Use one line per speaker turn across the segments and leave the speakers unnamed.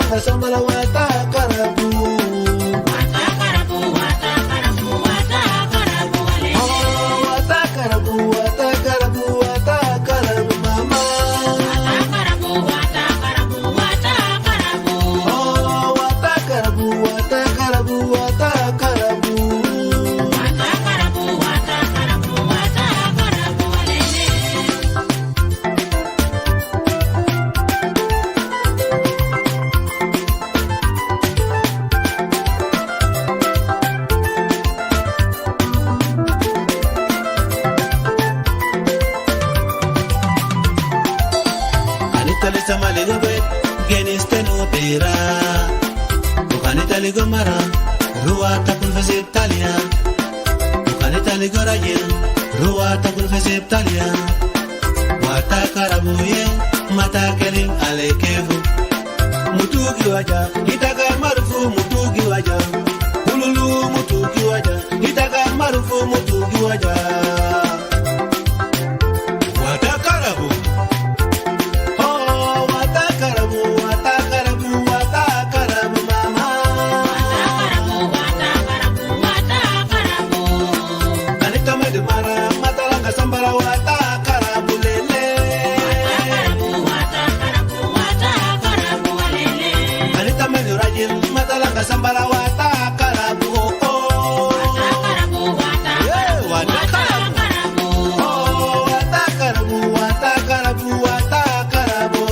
matalanga sambala wata karabu. Mara, Rua Tapul Italia, Bucaneta Ligoraye, Rua Tapul Italia, Wata Karabuye, Mata Kelim Alekevu, Mutugi Waja, Itaga Marufu, Mutugi Waja, Ululu Mutugi Waja, Itaga Marufu, Mutugi Waja, Wata Karabu. Sambara wata karabu oh wata karabu oh wata karabu wata karabu wata karabu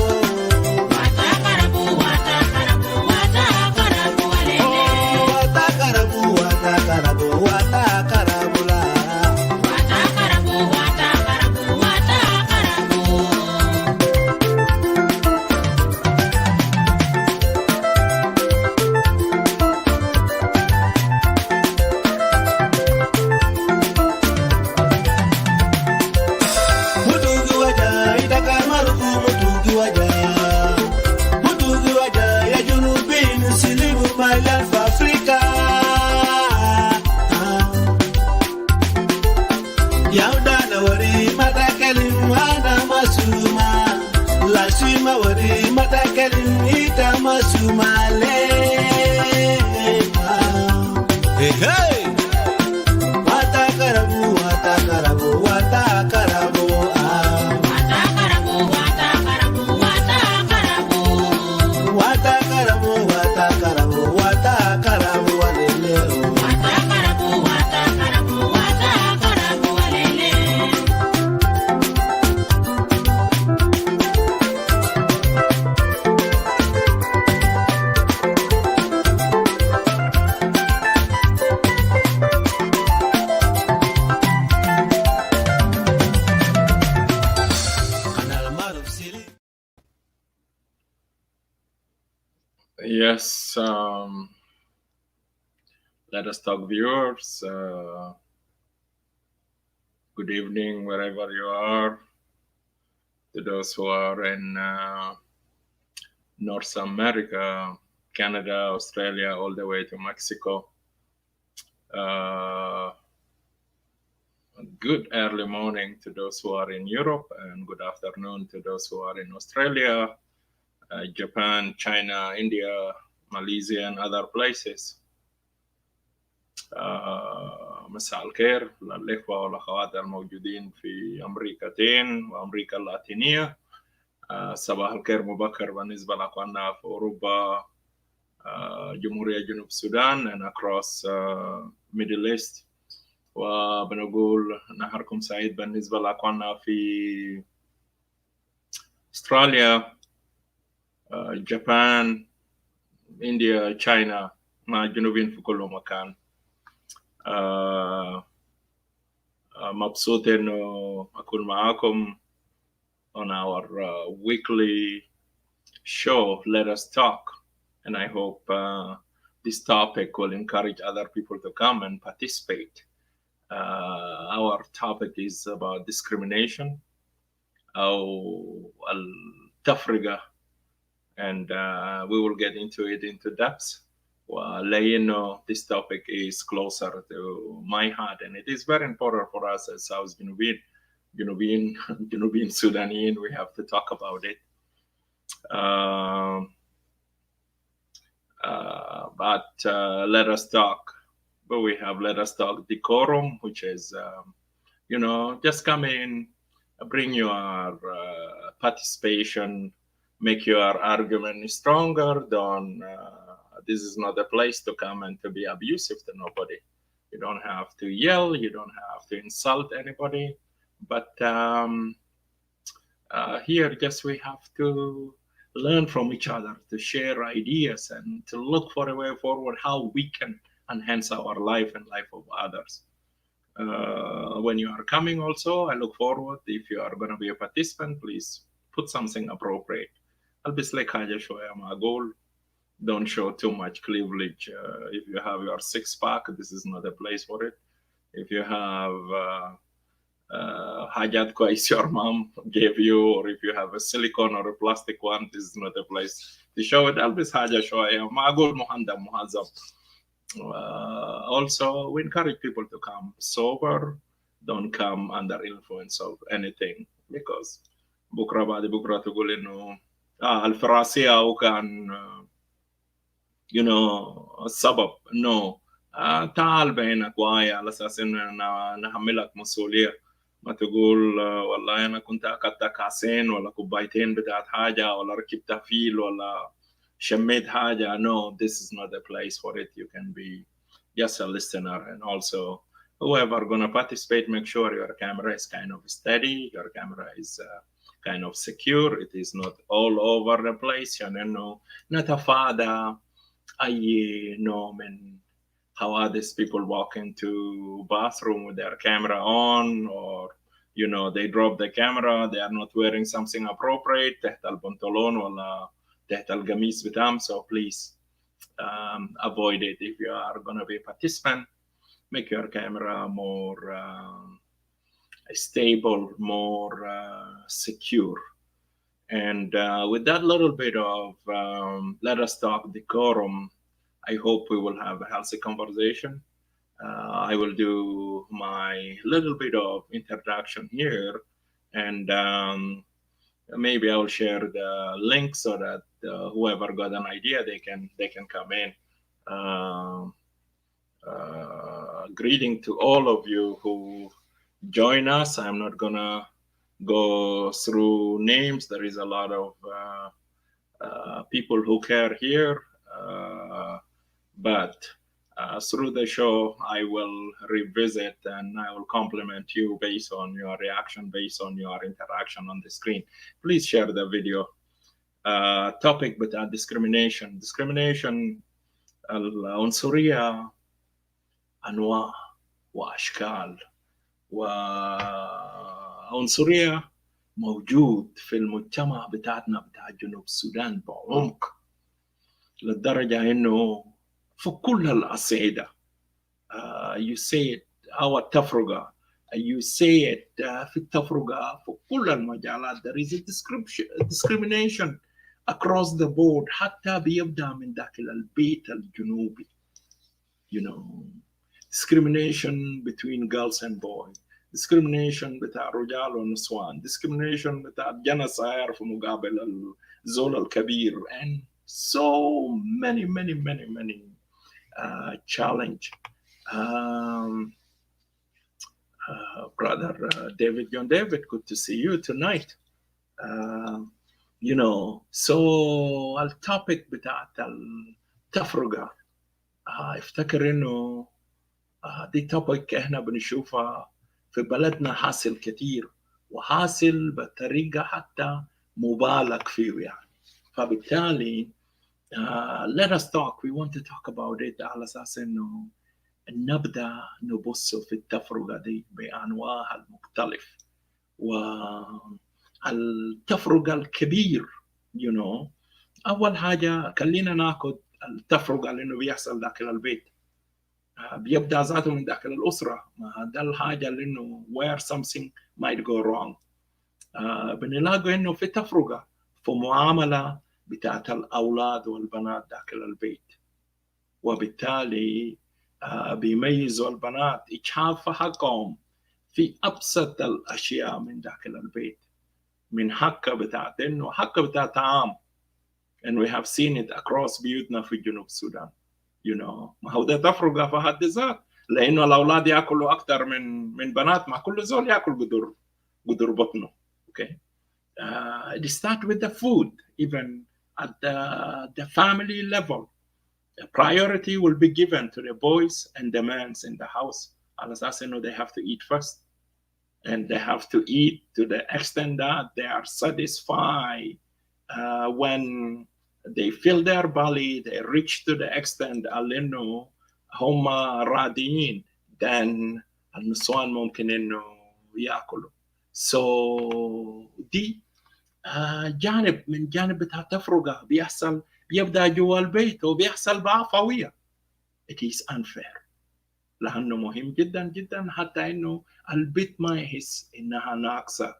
wata karabu wata karabu wata karabu oh wata karabu wata karabu wata karabu la wata karabu wata karabu wata karabu. Hey, hey! Wata karabu, wata karabu, wata karabu, wata karabu, wata karabu, wata karabu, wata karabu, wata karabu, wata karabu, walele, wata karabu, wata karabu, wata karabu, walele.
Yes, let us talk viewers. Good evening, wherever you are. To those who are in North America, Canada, Australia, all the way to Mexico. Good early morning to those who are in Europe, and good afternoon to those who are in Australia, Japan, China, India, Malaysia, and other places. مساء الخير للإخوة والأخوات الموجودين في أمريكتين وأمريكا اللاتينية. صباح الخير مبكر بالنسبة لأخواننا في أوروبا، جمهورية جنوب السودان and across Middle East. وبنقول نهاركم سعيد بالنسبة لأخواننا في أستراليا، جابان، إنديا، تشاينا، مع الجنوبين في كل مكان. مبسوط إنه أكون معاكم on our weekly show, Let Us Talk. And I hope this topic will encourage other people to come and participate. Our topic is about discrimination, أو التفرقة, and we will get into it into depth. Let you know this topic is closer to my heart, and it is very important for us as South Junubian Sudanese. We have to talk about it. let us talk. But we have let us talk decorum, which is, just come in, bring your participation, make your argument stronger. Don't. This is not a place to come and to be abusive to nobody. You don't have to yell. You don't have to insult anybody. But here, just we have to learn from each other, to share ideas, and to look for a way forward how we can enhance our life and life of others. When you are coming also, I look forward. If you are going to be a participant, please put something appropriate. ألبس لك حاجة شوية معقول. Don't show too much cleavage. If you have your six pack, this is not a place for it. If you have حاجات كويس your mom gave you, or if you have a silicone or a plastic one, this is not a place to show it. ألبس حاجة شوية معقول مهندم مهذب. Also, we encourage people to come sober. Don't come under influence of anything, because بكرة بعد بكرة تقول إنه الفراسية وكان السبب. No. تعال بينك وعي على أساس إنه نحملك مسؤولية. ما تقول والله أنا كنت أخذت كاسين ولا كوبايتين بتاعت حاجة ولا ركبت فيل ولا شميت حاجة. No, this is not the place for it. You can be just a listener. And also, whoever gonna participate, make sure your camera is kind of steady, your camera is kind of secure. It is not all over the place. نتفادى أي نوع من حوادث people walk into bathroom with their camera on, or they drop the camera, they are not wearing something appropriate تحت البنطلون ولا تحت القميص بتاعهم. So please avoid it. If you are going to be a participant, make your camera more stable, more secure. And with that little bit of let us talk decorum, I hope we will have a healthy conversation. I will do my little bit of introduction here, and maybe I will share the link so that whoever got an idea, they can come in. Greeting to all of you who join us. I'm not gonna go through names. There is a lot of people who care here, but through the show, I will revisit and I will compliment you based on your reaction, based on your interaction on the screen. Please share the video. Topic بتاع discrimination العنصرية أنواع وأشكال، وعنصرية موجود في المجتمع بتاعتنا بتاع جنوب السودان بعمق، للدرجة إنه في كل الأصعدة. You say it أو التفرقة، you say it في التفرقة في كل المجالات. There is a discrimination across the board، حتى بيبدأ من داخل البيت الجنوبي. Discrimination between girls and boys، discrimination بتاع رجال ونسوان، discrimination بتاع جنس صغير في مقابل الزول الكبير، and so many challenge. Brother David, John David, good to see you tonight. So التوبيك بتاعت التفرقة، افتكر انه دي توبيك احنا بنشوفها في بلدنا حاصل كتير، وحاصل بطريقة حتى مبالغ فيه يعني. فبالتالي let us talk. We want to talk about it على أساس إنه نبدأ نبص في التفرقة دي بأنواعها المختلف، والتفرقة الكبير. أول حاجة خلينا ناخد التفرقة لأنه بيحصل داخل البيت، بيبدأ ذاته من داخل الأسرة. ده الحاجة لأنه where something might go wrong. بنلاقي إنه في تفرقة في معاملة بتاعت الأولاد والبنات داخل البيت، وبالتالي بيميزوا البنات إجحاف حقهم في أبسط الأشياء من داخل البيت، من حق بتاعت إنه حق بتاعت طعام. And we have seen it across بيوتنا في جنوب السودان. ما هو ده تفرقة في حد ذات، لانه الاولاد ياكلوا اكثر من بنات، ما كل زول ياكل قدر بطنه. اوكي. It starts with the food, even at the family level. A priority will be given to the boys and the men in the house. As I know, they have to eat first. And they have to eat to the extent that they are satisfied. When they fill their belly, they reach to the extent أنه هم راضيين. Then النسوان ممكن إنه يأكلوا. So دي جانب من جانب بتاع تفرقة بيحصل، بيبدأ جوا البيت وبيحصل بعفوية. It is unfair. لأنه مهم جدا جدا حتى إنه البيت ما يحس إنها ناقصة.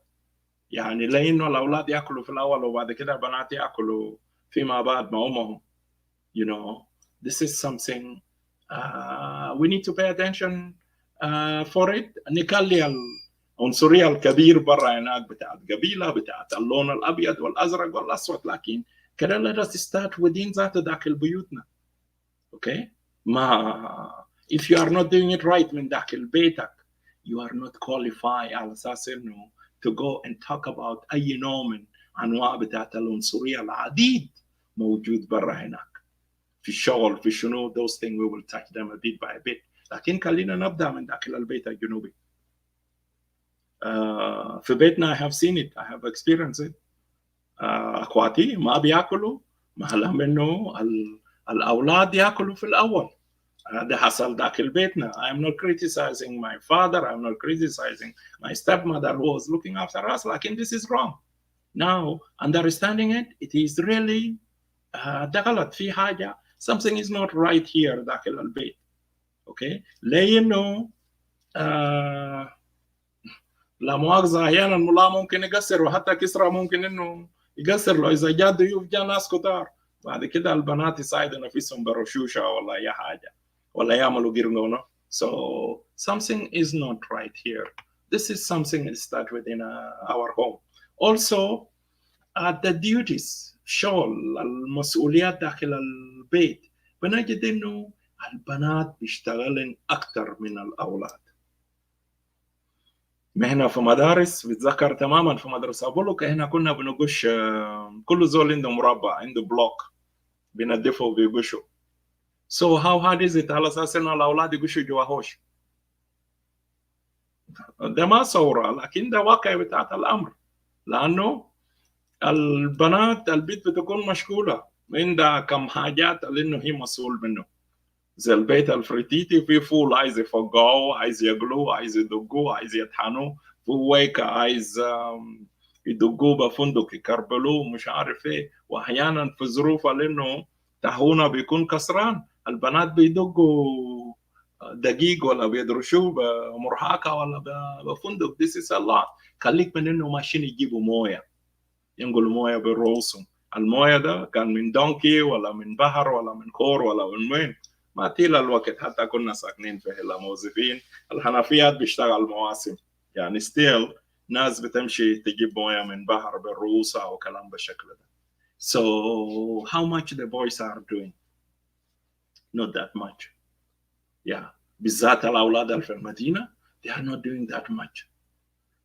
يعني لأنه الأولاد يأكلوا في الأول وبعد كده البنات يأكلوا فيما بعد مع أمهم. This is something we need to pay attention for it. نخلي العنصرية الكبير برا هناك بتاعت قبيلة، بتاعت اللون الأبيض والأزرق والأسود، لكن كده let us start within ذات داخل بيوتنا. Okay. If you are not doing it right من داخل بيتك, you are not qualified على أساس إنه to go and talk about أي نوع من أنواع بتاعت العنصرية العديد موجود برا هناك في الشغل في شنو. those things we will touch them a bit by a bit. لكن خلينا نبدأ من داخل البيت الجنوبي. في بيتنا I have seen it, I have experienced it. أخواتي ما بياكلوا ما إنه الأولاد ياكلوا في الأول. ده حصل داخل بيتنا. I am not criticizing my father, I am not criticizing my stepmother who was looking after us, لكن this is wrong. Now, understanding it, it is really ده غلط في حاجة. Something is not right here داخل البيت. Okay? لأنه لا مؤاخذة أحيانا ملا ممكن يقصر، وحتى كسرى ممكن إنه يقصر له إذا جاء ضيوف جاء ناس كتار. بعد كده البنات يساعدوا نفسهم برشوشة ولا أي حاجة ولا يعملوا قرنونة. So something is not right here. This is something that starts within our home. Also, the duties شغل المسؤوليات داخل البيت بنجد إنه البنات بيشتغلن أكتر من الأولاد. احنا في مدارس بتذكر تماما في مدرسة بولوك احنا كنا بنقش كل زول عنده مربع عنده بلوك بنضفه وبيقشوا. So how hard is it على أساس إنه الأولاد يقشوا جوا هوش؟ ده ما صورة، لكن ده واقع بتاعت الأمر. لأنه البنات البيت بتكون مشغولة عندها كم حاجات اللي هي مسؤول منه. زي البيت الفريتيتي في فول عايز يفقعوا، عايز يقلوا، عايز يدقوا، عايز يطحنوا، في ويكا عايز يدقوا بفندق يكربلوه مش عارف ايه. واحيانا في ظروف لانه تهونه بيكون كسران البنات بيدقوا دقيق ولا بيدرشوه بمرحاكه ولا بفندق. This is a lot. خليك من انه ماشيين يجيبوا مويه، ينقلوا مويه بالرؤوسهم. المويه ده كان من دونكي ولا من بحر ولا من كور ولا من وين، ما طيل الوقت. حتى كنا ساكنين في الموظفين الحنفيات بيشتغل مواسم، يعني ستيل ناس بتمشي تجيب مويه من بحر بالرؤوسة او كلام بالشكل ده. So how much the boys are doing? Not that much. Yeah. بالذات الأولاد اللي في المدينة they are not doing that much.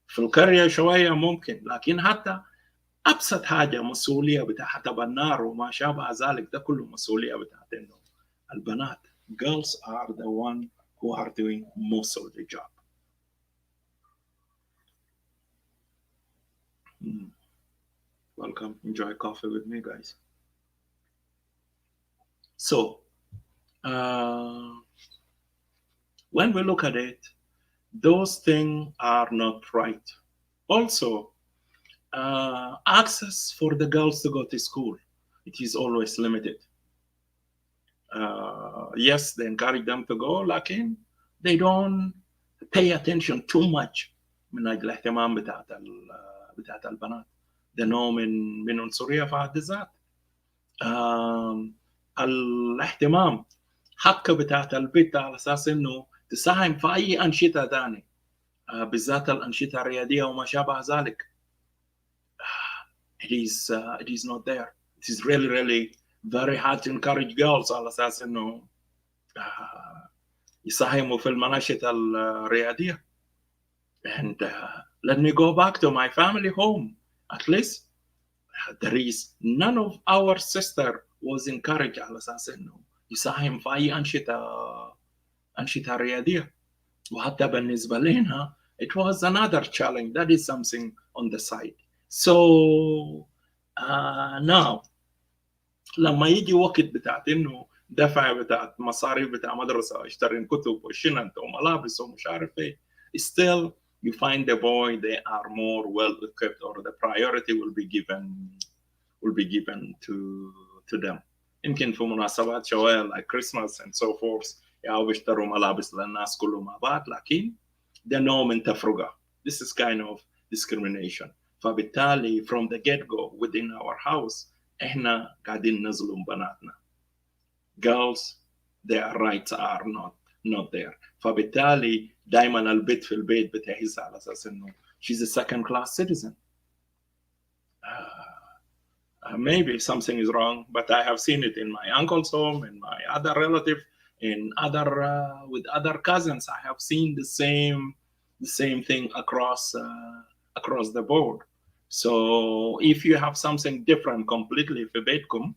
في القرية شوية ممكن، لكن حتى أبسط حاجة مسؤولية بتاع حتى النار وما شابه ذلك ده كله مسؤولية بتاعت إنه البنات. Girls are the one who are doing most of the job. Welcome. Enjoy coffee with me, guys. So, when we look at it, those things are not right. Also, access for the girls to go to school, it is always limited. Yes, they encourage them to go, لكن they don't pay attention too much من أجل الاهتمام بتاعت البنات. ده نوع من عنصرية في حد ذات. الاهتمام حق بتاعت البيت على أساس إنه تساهم في أي أنشطة ثانية، بالذات الأنشطة الرياضية وما شابه ذلك. It is not there. It is really very hard to encourage girls على أساس إنه يساهموا في المناشط الريادية. And let me go back to my family home. At least there is none of our sister was encouraged على أساس إنه يساهم في أي أنشطة رياضية. وحتى بالنسبة لنا it was another challenge. That is something on the side. So now لما يجي وقت بتاعت انه دفع بتاعت مصاريف بتاع مدرسه اشتري كتب وشنط وملابس ومش عارف ايه, still you find the boy they are more well equipped or the priority will be given to them. يمكن في مناسبات شويه like Christmas and so forth يعني بيشتروا ملابس للناس كلهم مع بعض, لكن ده نوع من تفرقه. This is kind of discrimination. فبالتالي from the get go within our house احنا قاعدين نظلم بناتنا. girls their rights are not there. فبالتالي دائما البنت في البيت بتحس على اساس انه she's a second class citizen. Maybe something is wrong, but I have seen it in my uncle's home, in my other relative, in other with other cousins. I have seen the same thing across the board. So if you have something different completely في بيتكم,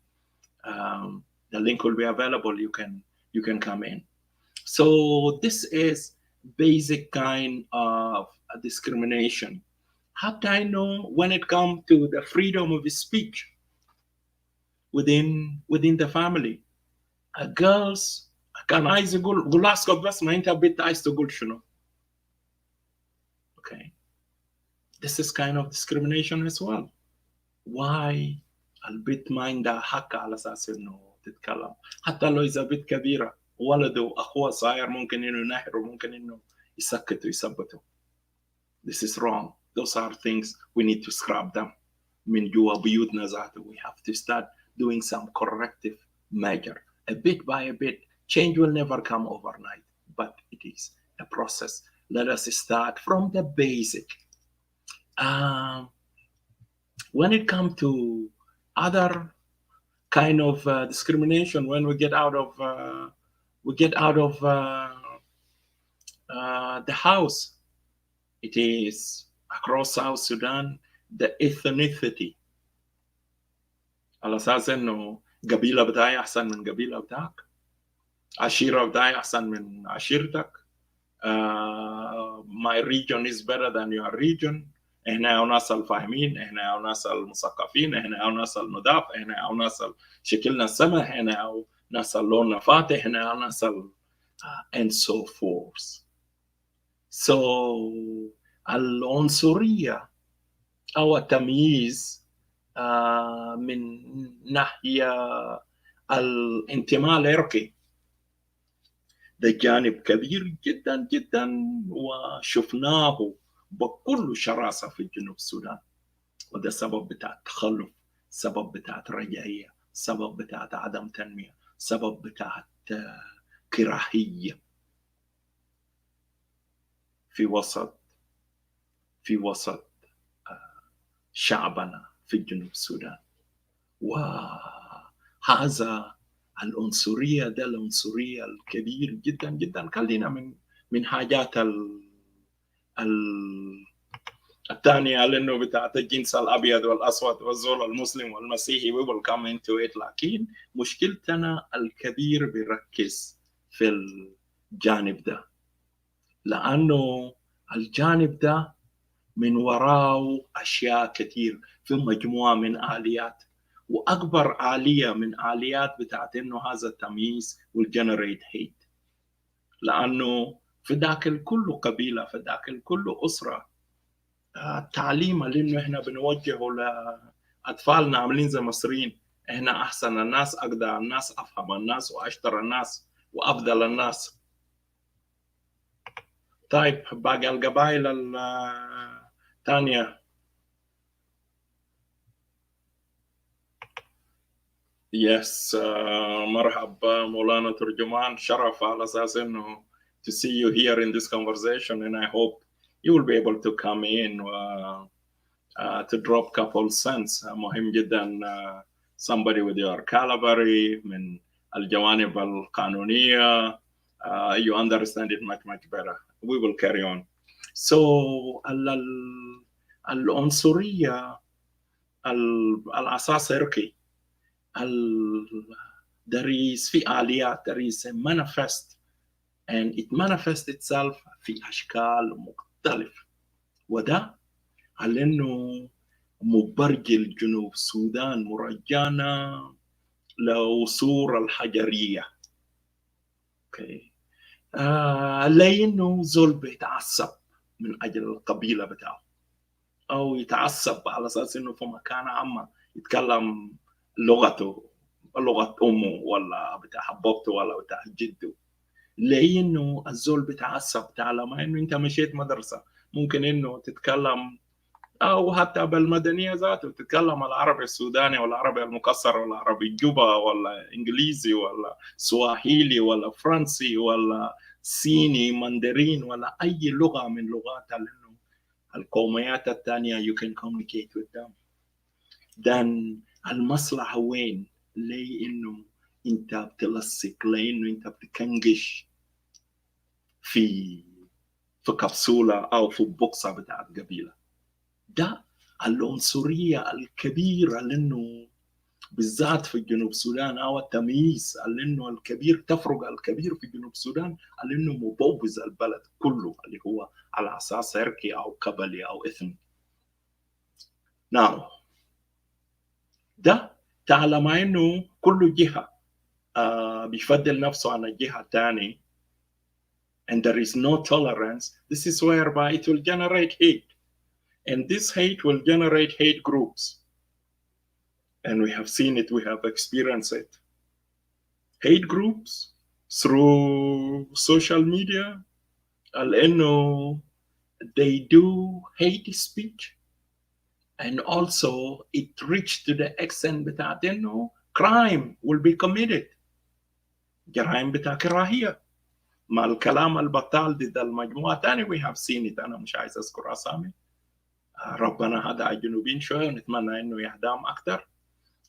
the link will be available. You can come in. So this is basic kind of discrimination. How I know when it comes to the freedom of speech within the family. Girls كان عايز يقول اسكت بس ما انت بنت عايز تقول شنو. Okay. This is kind of discrimination as well. Why البنت ما عندها حق على اساس انه تتكلم, حتى لو اذا بنت كبيره ولده واخوه صغير ممكن انه ينحروا, ممكن انه يسكتوا يثبتوا. This is wrong. Those are things we need to scrap them من جوا بيوتنا ذاته. We have to start doing some corrective measure, a bit by a bit. Change will never come overnight, but it is a process. Let us start from the basic. When it comes to other kind of discrimination, when we get out of the house, it is across South Sudan the ethnicity. على اساس انه قبيله بتاعي احسن من قبيله بتاعك, عشيره بتاعي احسن من عشيرتك, my region is better than your region. احنا ناس الفاهمين, احنا ناس المثقفين, احنا ناس النضاف, احنا ناس شكلنا السمح, احنا ناس لوننا فاتح, احنا ناس and so forth. So العنصريه او التمييز من ناحيه الانتماء العرقي ده جانب كبير جدا جدا, وشفناه بكل شراسة في جنوب السودان. وده سبب بتاع التخلف, سبب بتاع رجعية, سبب بتاع عدم تنمية, سبب بتاع كراهية في وسط شعبنا في جنوب السودان. وهذا العنصرية ده العنصرية الكبير جدا جدا. خلينا من حاجات الثانية لأنه بتاعت الجنس الأبيض والأسود والزول المسلم والمسيحي we will come into it. لكن مشكلتنا الكبير بيركز في الجانب ده, لأنه الجانب ده من وراءه أشياء كثير في مجموعة من آليات, وأكبر آلية من آليات بتاعت إنه هذا التمييز will generate hate. لأنه في ذاك كل قبيلة, في ذاك كل أسرة, التعليم اللي إنه إحنا بنوجهه لأطفالنا عاملين زي مصريين, إحنا أحسن الناس, أقدر الناس, أفهم الناس, وأشطر الناس, وأفضل الناس. طيب باقي القبائل الثانية. Yes, مرحبا مولانا ترجمان, شرف على أساس إنه to see you here in this conversation, and I hope you will be able to come in to drop couple cents. مهم جدا somebody with your caliber من الجوانب القانونية. You understand it much better. We will carry on. So العنصرية الأساس عرقي. There is في آليات, there is a manifest and it manifests itself في أشكال مختلفة. وده على إنه مبرجل جنوب السودان مرجانا لصورة الحجرية. اوكي. لانه زول بيتعصب من اجل القبيله بتاعه او يتعصب على اساس انه في مكان عامه يتكلم لغته لغه امه ولا بتاع حبوبته ولا بتاع جده. لانه الزول بيتعصب طالما انه انت مشيت مدرسه ممكن انه تتكلم او حتى بالمدنيه ذاته تتكلم العربي السوداني ولا العربي المكسر ولا العربي الجوبا ولا انجليزي ولا سواحيلي ولا فرنسي ولا صيني ماندرين ولا اي لغه من لغات القوميات الثانيه you can communicate with them. then المصلحه وين؟ لانه انت بتلصق، لانه انت بتكنجش في كبسوله او في بوكسه بتاعت قبيله. ده العنصرية الكبيرة لأنه بالذات في جنوب السودان أو التمييز لأنه الكبير تفرق الكبير في جنوب السودان لأنه مبوظ البلد كله اللي هو على أساس عرقي أو قبلي أو إثني. نعم ده تعلم أنه كل جهة بيفضل نفسه عن الجهة الثانية and there is no tolerance. This is whereby it will generate hate. And this hate will generate hate groups. And we have seen it, we have experienced it. Hate groups through social media, they do hate speech. And also it reached to the extent that crime will be committed. جرائم بتاع كراهية. مع الكلام البطال ضد المجموعة تاني we have seen it. أنا مش عايز أذكر أسامي. ربنا هدى الجنوبيين شويه ونتمنى انه يهداهم اكثر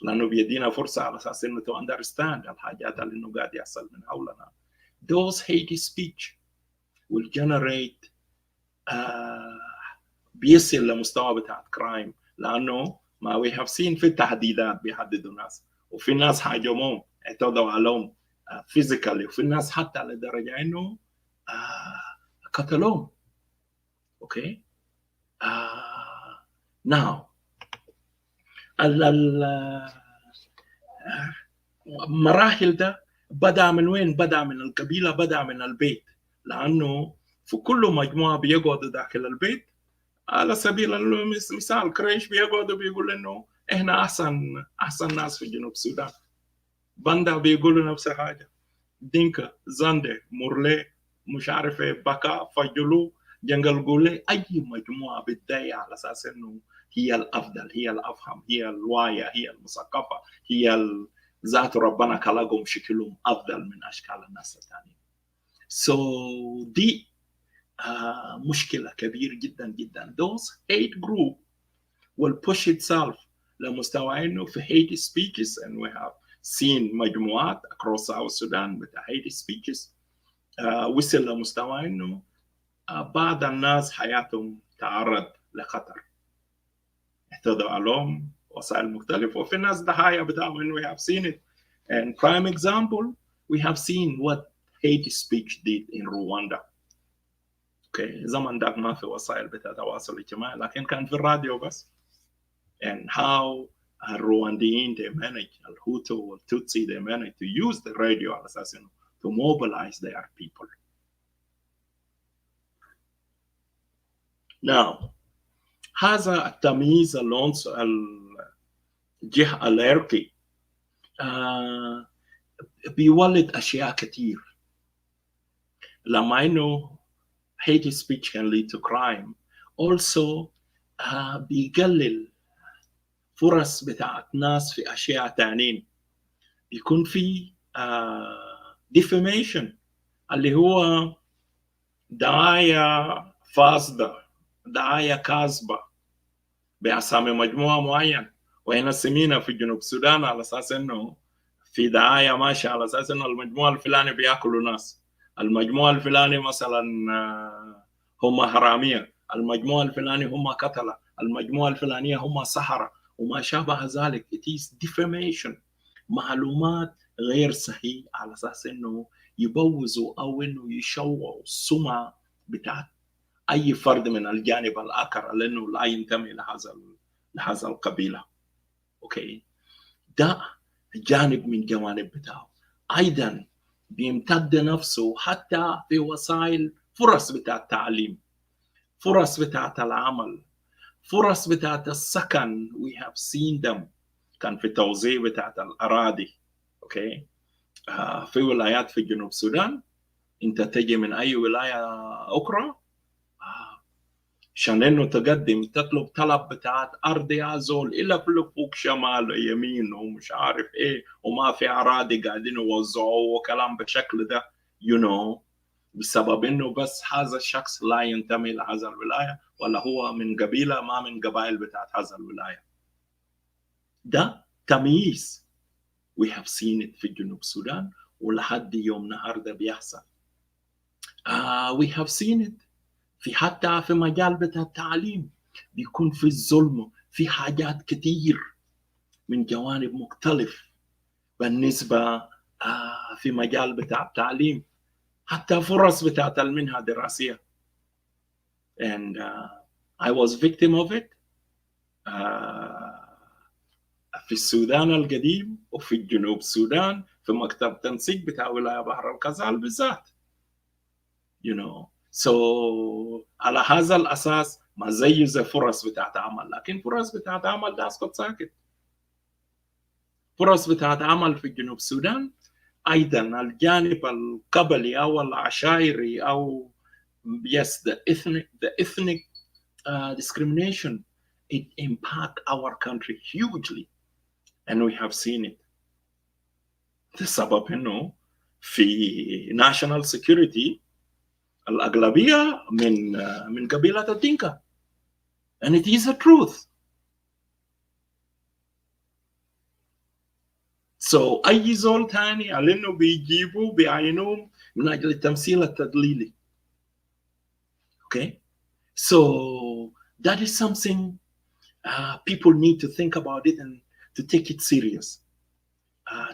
لانه بيدينا فرصه على اساس انه تو اندرستاند الحاجات اللي انه قاعد يحصل من حولنا. Those hate speech will generate بيصل لمستوى بتاع كرايم لانه ما we have seen في التهديدات بيحددوا الناس وفي ناس هاجموهم اعتدوا عليهم physically وفي ناس حتى لدرجه انه قتلوهم. اوكي. Now المراحل ده بدأ من وين؟ بدأ من القبيلة، بدأ من البيت. لأنه في كل مجموعة بيقعدوا داخل البيت على سبيل المثال كريش بيقعدوا بيقول إنه إحنا أحسن ناس في جنوب السودان. باندا بيقولوا نفس الحاجة. دينكا، زاندي، مورلي، مش عارف بكا، فجلو، جنجل قولي، أي مجموعة بتضايق على أساس إنه هي الأفضل، هي الأفهم، هي الواعية، هي المثقفة، هي ذات ربنا خلقهم شكلهم أفضل من أشكال الناس الثانيين. So دي مشكلة كبيرة جدا جدا. Those hate group will push itself لمستوى إنه في hate speeches and we have seen مجموعات across South Sudan with hate speeches وصل لمستوى إنه بعض الناس حياتهم تعرض لخطر. اعتدوا عليهم وسائل مختلفة وفي ناس ضحايا بتاعهم and we have seen it. And prime example we have seen what hate speech did in Rwanda. Okay. زمان داك ما في وسائل بتاع تواصل اجتماعي لكن كان في الراديو بس. And how الروانديين they manage الهوتو والتوتسي they manage to use the radio على أساس إنه to mobilize their people. Now هذا التمييز الجهة العرقي بيولد أشياء كتير. لما إنه hate speech can lead to crime also بيقلل فرص بتاعت ناس في أشياء تانين. بيكون في defamation اللي هو دعاية فاسدة، دعاية كاذبة بأسامي مجموعة معينة. وهنا سمينا في جنوب السودان على أساس إنه في دعاية ماشية على أساس إنه المجموعة الفلاني بياكلوا ناس، المجموعة الفلاني مثلا هم حرامية، المجموعة الفلاني هم قتلة، المجموعة الفلانية هم سحرة وما شابه ذلك. It is defamation. معلومات غير صحيح على أساس إنه يبوظوا أو إنه يشوهوا السمعة بتاعت أي فرد من الجانب الآخر لأنه لا ينتمي لهذا القبيلة. أوكي، ده جانب من جوانب بتاعه. أيضا بيمتد نفسه حتى في وسائل فرص بتاع التعليم، فرص بتاعة العمل، فرص بتاعة السكن. we have seen them. كان في توزيع بتاعة الأراضي. أوكي، في ولايات في جنوب السودان أنت تجي من أي ولاية أخرى عشان إنه تقدم تطلب طلب بتاعت أرض يا زول إلا كله فوق شمال يمين ومش عارف إيه وما في أراضي قاعدين يوزعوا وكلام بالشكل ده بسبب إنه بس هذا الشخص لا ينتمي لهذا الولاية ولا هو من قبيلة ما من قبائل بتاعت هذا الولاية. ده تمييز. we have seen it في جنوب السودان ولحد يوم النهارده بيحصل. we have seen it حتى في مجال بتاع التعليم بيكون في الظلم في حاجات كتير من جوانب مختلف بالنسبة في مجال بتاع التعليم، حتى فرص بتاع المنحة الدراسية. and I was victim of it في السودان القديم وفي جنوب السودان في مكتب تنسيق بتاع ولاية بحر الغزال بالذات. so على هذا الأساس ما زي فرص بتاعت عمل، لكن فرص بتاعت عمل ده أسكت ساكت. فرص بتاعت عمل في جنوب السودان أيضا الجانب القبلي أو العشائري أو yes the ethnic discrimination it impact our country hugely and we have seen it. السبب إنه في national security الأغلبية من قبيلة الدينكا and it is a truth. so أي زول تاني على إنه بيجيبوا بيعينوهم من أجل التمثيل التدليلي. Okay, so that is something people need to think about it and to take it serious.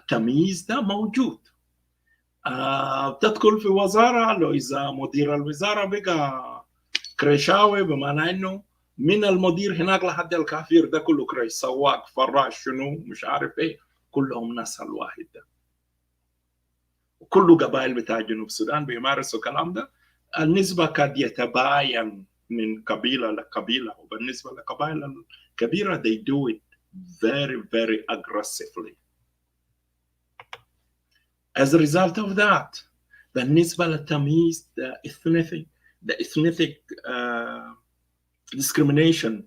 تمييز ده موجود. تدخل في وزارة لو إذا مدير الوزارة بقى كريشاوي بمعنى إنه من المدير هناك لحد الكافير ده كله كريش، سواق فراش شنو مش عارف إيه، كلهم نسل واحد ده. وكل قبائل بتاع جنوب السودان بيمارسوا الكلام ده. النسبة قد يتباين من قبيلة لقبيلة وبالنسبة لقبائل الكبيرة they do it very very aggressively. As a result of that بالنسبة للتمييز the ethnic discrimination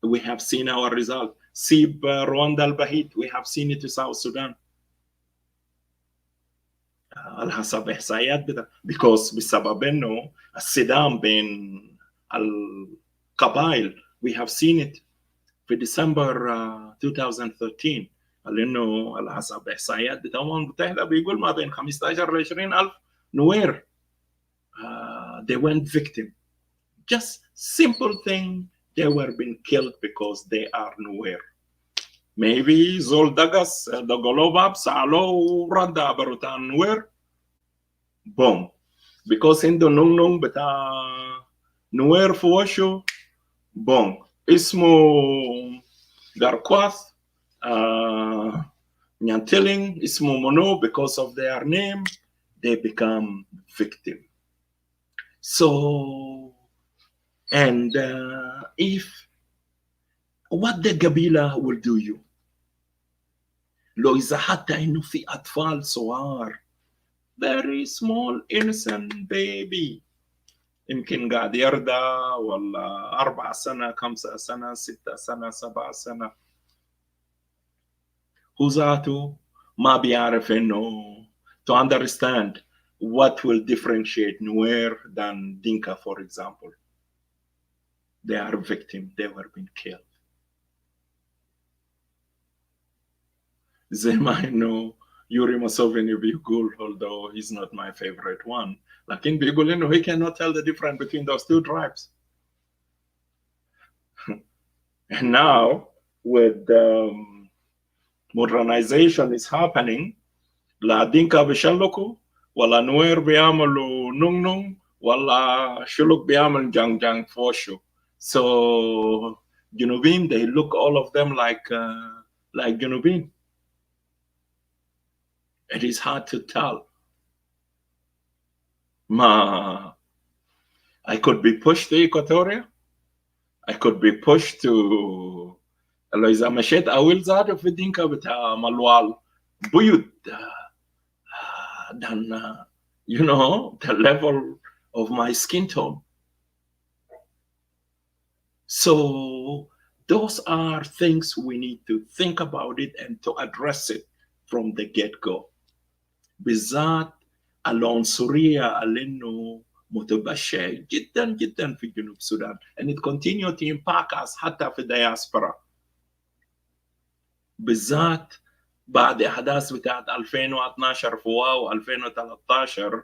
we have seen our result. سيب رواندا البعيد we have seen it in South Sudan على حسب إحصائيات because بسبب إنه الصدام بين القبائل we have seen it في ديسمبر 2013 لأنه على حسب إحصائيات بتاع الأمم المتحدة بيقول ما بين 15 ل 20 ألف نوير they went victim. Just simple thing they were being killed because they are nowhere. Maybe زول دقس دقلو باب سألو رد بروتان نوير boom because عنده نونغ بتاع نوير في وشه boom اسمه غاركواث نيانتيلينغ اسمه منو because of their name they become victim. So and if what the قبيلة will do you لو إذا حتى إنه في أطفال صغار very small innocent baby يمكن قاعد يرضع ولا 4 سنة 5 سنة 6 سنة 7 سنة هو ذاته ما بيعرف إنه to understand what will differentiate Nuer than Dinka for example. They are victims, they were being killed. زي ما إنه Yuri Museveni Bigul, although he's not my favorite one. Like in Bigul, he cannot tell the difference between those two tribes. And now, with modernization is happening, la dinka bishalluku, wala nuer biyamalu nung nung, wala shuluk biyamal jang jang foshu. So, Junubin, they look all of them like Junubin. It is hard to tell. I could be pushed to Equatoria. I could be pushed to لو إذا مشيت أول ذاته في الدنكا بتاع ملوال بيوت than the level of my skin tone. So those are things we need to think about it and to address it from the get-go. بالذات العنصرية اللي متبشع جدا جدا في جنوب السودان, and it continue to impact us حتى في الدياسبرا, بالذات بعد احداث بتاعت 2012 فوا و2013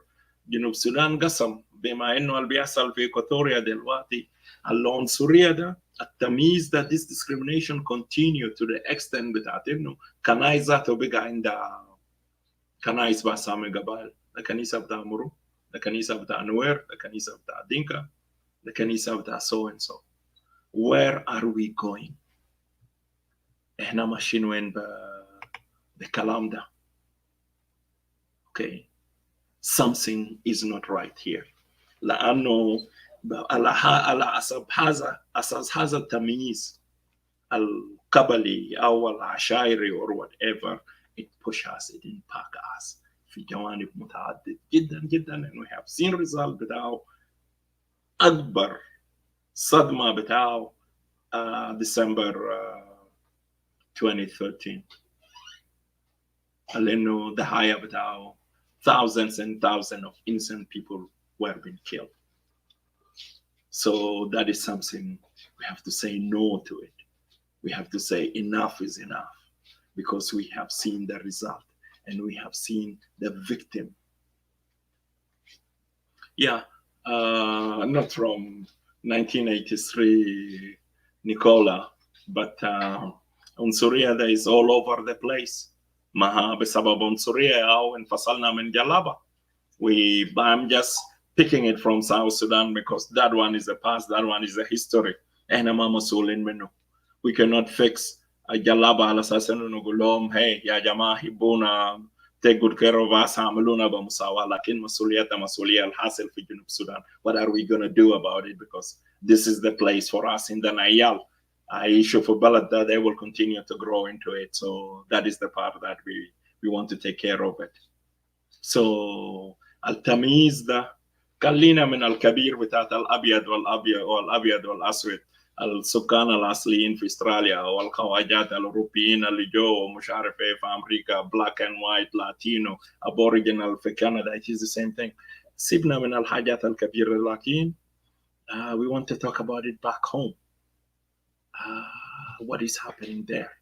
جنوب السودان قسم, بما انه اللي بيحصل في اكواتوريا دلوقتي العنصريه ده, التمييز ده, this discrimination continue to the extent بتاعت انه كنايس ذاته بقى عندها كنايس باسامي قبائل, الكنيسه بتاع مرو, الكنيسه بتاع نوير, الكنيسه بتاع دينكا, الكنيسه بتاع so and so. Where are we going? احنا ماشيين وين بالكلام ده؟ Okay, something is not right here. لأنه على أساس هذا التمييز القبلي أو العشائري or whatever, it pushes us, it impacts us في جوانب متعددة جدا جدا, and we have seen result بتاعه. أكبر صدمة بتاعه December 2013, لأنه ضحايا بتاعه thousands and thousands of innocent people were being killed. So that is something we have to say no to it. We have to say enough is enough, because we have seen the result and we have seen the victim. Yeah, not from 1983 Nicola, but عنصرية that is all over the place. ما بسبب عنصرية أو انفصلنا من جلابة. I'm just picking it from South Sudan because that one is the past, that one is the history. إحنا ما مسؤولين منه. We cannot fix جلابة على أساس إنه نقول لهم hey يا جماعة حبونا, take good care of us, عملونا بمساواة, لكن مسؤوليتنا مسؤولية الحاصل في جنوب السودان. What are we gonna do about it? Because this is the place for us in the Nayal. issue for ballot that they will continue to grow into it. So that is the part that we want to take care of it. So التمييز ده خلينا من الكبير بتاعت الابيض والابيض والاسود, السكان الاصليين في استراليا والخواجات الاوروبيين اللي جو ومش عارف ايه في امريكا, black and white, Latino, aboriginal في كندا, it is the same thing. سيبنا من الحاجات الكبيرة, لكن we want to talk about it back home. What is happening there?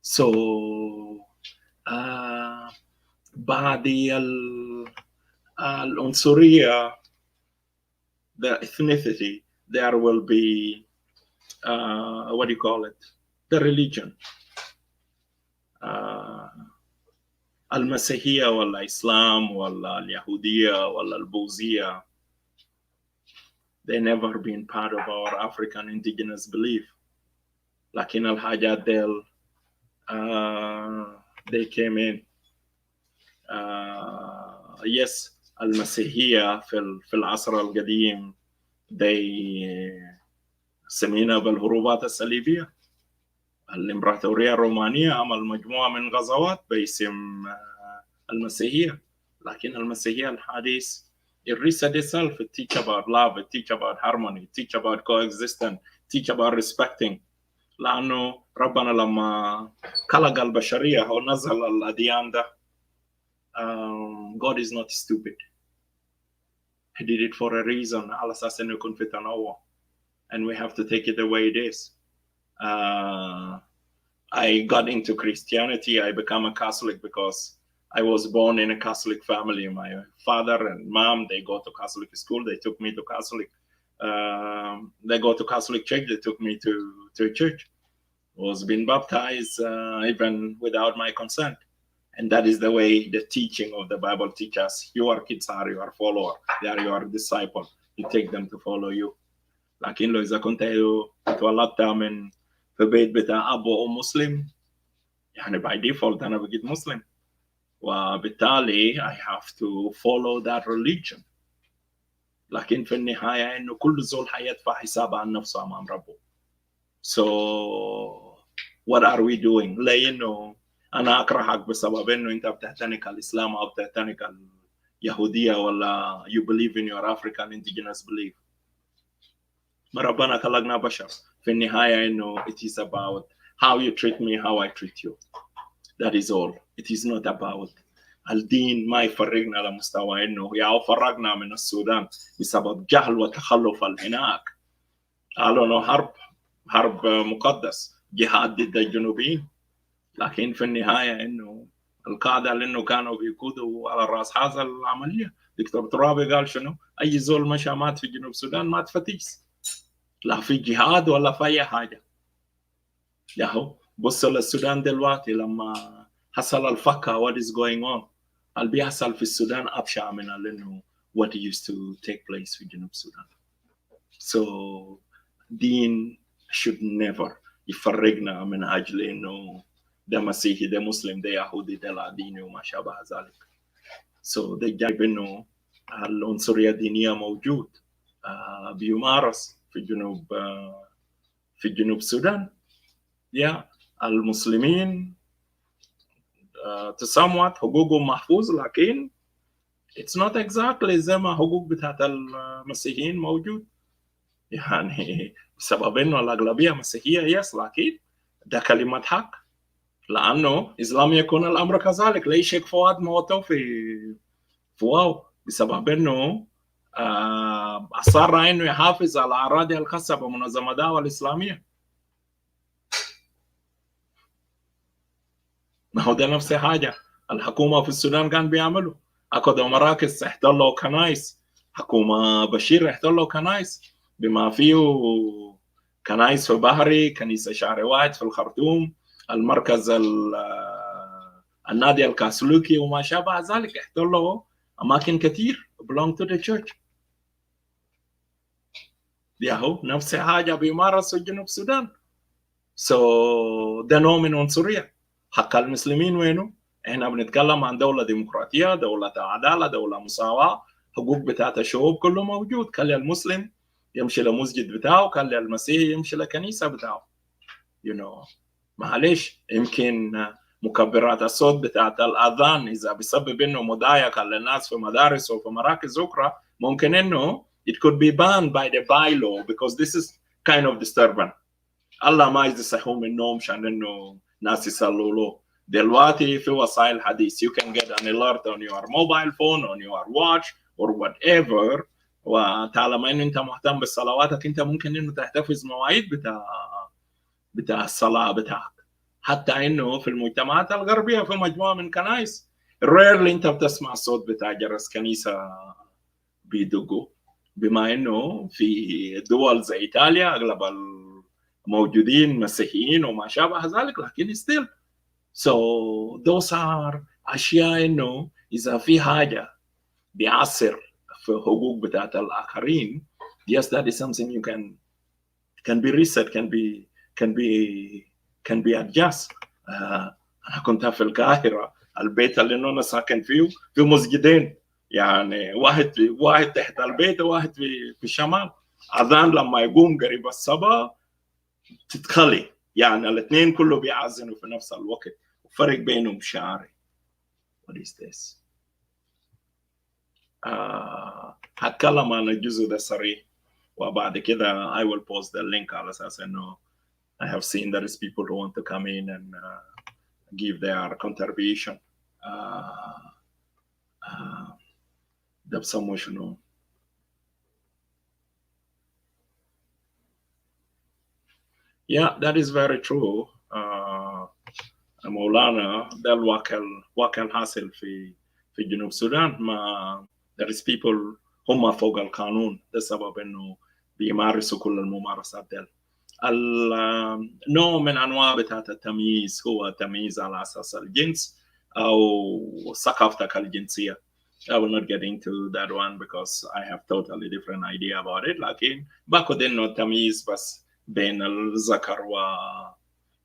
So بعد العنصرية, the ethnicity, there will be what do you call it? The religion. المسيحية ولا الإسلام ولا اليهودية ولا البوذية, they never been part of our African indigenous belief. لكن الحاجات ديل they came in. Yes, المسيحية في العصر القديم they سمينا بالهروبات الصليبية. الإمبراطورية الرومانية عمل مجموعة من غزوات باسم المسيحية, لكن المسيحية الحديث it reset itself. It teach about love, it teach about harmony, it teach about coexistence, teach about respecting. لأنه ربنا لما خلق البشرية ونزل الأديان ده, God is not stupid. He did it for a reason, على أساس إنه يكون في تنوع, and we have to take it the way it is. I got into Christianity. I became a Catholic because I was born in a Catholic family. My father and mom, they go to Catholic school. They took me to Catholic. They go to Catholic church. They took me to church. Was being baptized even without my consent. And that is the way the teaching of the Bible teaches. Your kids are your follower. They are your disciple. You take them to follow you. لكن لو إذا كنت اتولدت من في بيت بتاع أب وأم مسلم يعني by default أنا بقيت مسلم وبالتالي I have to follow that religion. لكن في النهاية إنه كل زول حيدفع حساب عن نفسه أمام ربه. So what are we doing؟ لأنه أنا أكرهك بسبب إنه أنت بتعتنق الإسلام أو بتعتنق اليهودية ولا you believe in your African indigenous belief. ما ربنا خلقنا بشر. في النهاية إنه it is about how you treat me, how I treat you. That is all. It is not about الدين ما يفرقنا لمستوى إنه يا فرقنا من السودان بسبب جهل وتخلف هناك. قالوا إنه حرب مقدس جهاد ضد الجنوبيين. لكن في النهاية إنه القاعدة لأنه كانوا بيقودوا على رأس هذا العملية. دكتور ترابي قال شنو؟ أي زول مشى مات في جنوب السودان مات فتيس. لا في جهاد ولا في أي حاجة. ياهو بص للسودان دلوقتي لما حصل الفكة what is going on. اللي بيحصل في السودان أبشع من لأنه what used to take place في جنوب السودان. So دين should never يفرقنا من أجل إنه ده مسيحي ده مسلم ده يهودي ده لاديني وما شابه ذلك. So ده جايب إنه العنصرية الدينية موجود بيمارس في جنوب السودان. يا المسلمين تسامحت حقوقهم محفوظ لكن it's not exactly زي ما حقوق بتاعت المسيحيين موجود. يعني بسبب إنه الأغلبية مسيحية يس لكن ده كلمة حق. لأنه إذا لم يكن الأمر كذلك لا يشك فؤاد موته في واو بسبب إنه أصر إنه يحافظ على أراضي الخاصة بمنظمة الدعوة الإسلامية. ما هو ده نفس حاجة الحكومة في السودان كان بيعملوا. أخذوا مراكز احتلوا كنايس. حكومة بشير احتلوا كنايس بما فيه كنايس في بحري، كنيسة شعر واحد في الخرطوم، المركز النادي الكاثوليكي وما شابه ذلك. احتلوا أماكن كثير belong to the church. ياهو نفس حاجة بيمارسوا جنوب السودان. So ده نوع من عنصرية. حق المسلمين وينه؟ احنا بنتكلم عن دولة ديمقراطية، دولة عدالة، دولة مساواة، حقوق بتاعت الشعوب كله موجود. خلي المسلم يمشي لمسجد بتاعه، خلي المسيحي يمشي لكنيسة بتاعه. معلش يمكن مكبرات الصوت بتاعت الأذان إذا بسبب إنه مضايقة للناس في مدارس وفي مراكز أخرى ممكن إنه it could be banned by the bylaw because this is kind of disturbing. الله ما يصحوا من النوم عشان إنه ناس يصلوا له. دلوقتي في وسائل حديث you can get an alert on your mobile phone on your watch or whatever. وطالما إنه أنت مهتم بصلواتك أنت ممكن إنه تحتفظ مواعيد بتاع الصلاة بتاعك. حتى إنه في المجتمعات الغربية في مجموعة من كنائس rarely أنت بتسمع صوت بتاع جرس كنيسة بيدقوا. بما إنه في دول زي إيطاليا أغلب الموجودين مسيحيين وما شابه ذلك لكن still. So those are أشياء إنه إذا في حاجة بيعصر في حقوق بتاعت الآخرين yes that is something you can be reset can be adjust. أنا كنت في القاهرة البيت اللي أنا ساكن فيه مسجدين يعني واحد تحت البيت وواحد في الشمال. أذان لما يقوم قريب الصباح تتخلي يعني الاثنين كله بيعزنوا في نفس الوقت وفرق بينهم شعري. What is this؟ هتكلم عن الجزء ده سريع وبعد كده I will post the link على أساس إنه I have seen there is people who want to come in and give their contribution. ده بسموه شنو؟ Yeah, that is very true. مولانا ده الواقع الحاصل في جنوب السودان. ما there is people هم فوق القانون، ده سبب انه بيمارسوا كل الممارسات دي. النوع من انواع بتاعت التمييز هو تمييز على اساس الجنس او ثقافتك الجنسيه. I will not get into that one because I have totally different idea about it. لكن باخد انه التمييز بس بين الذكر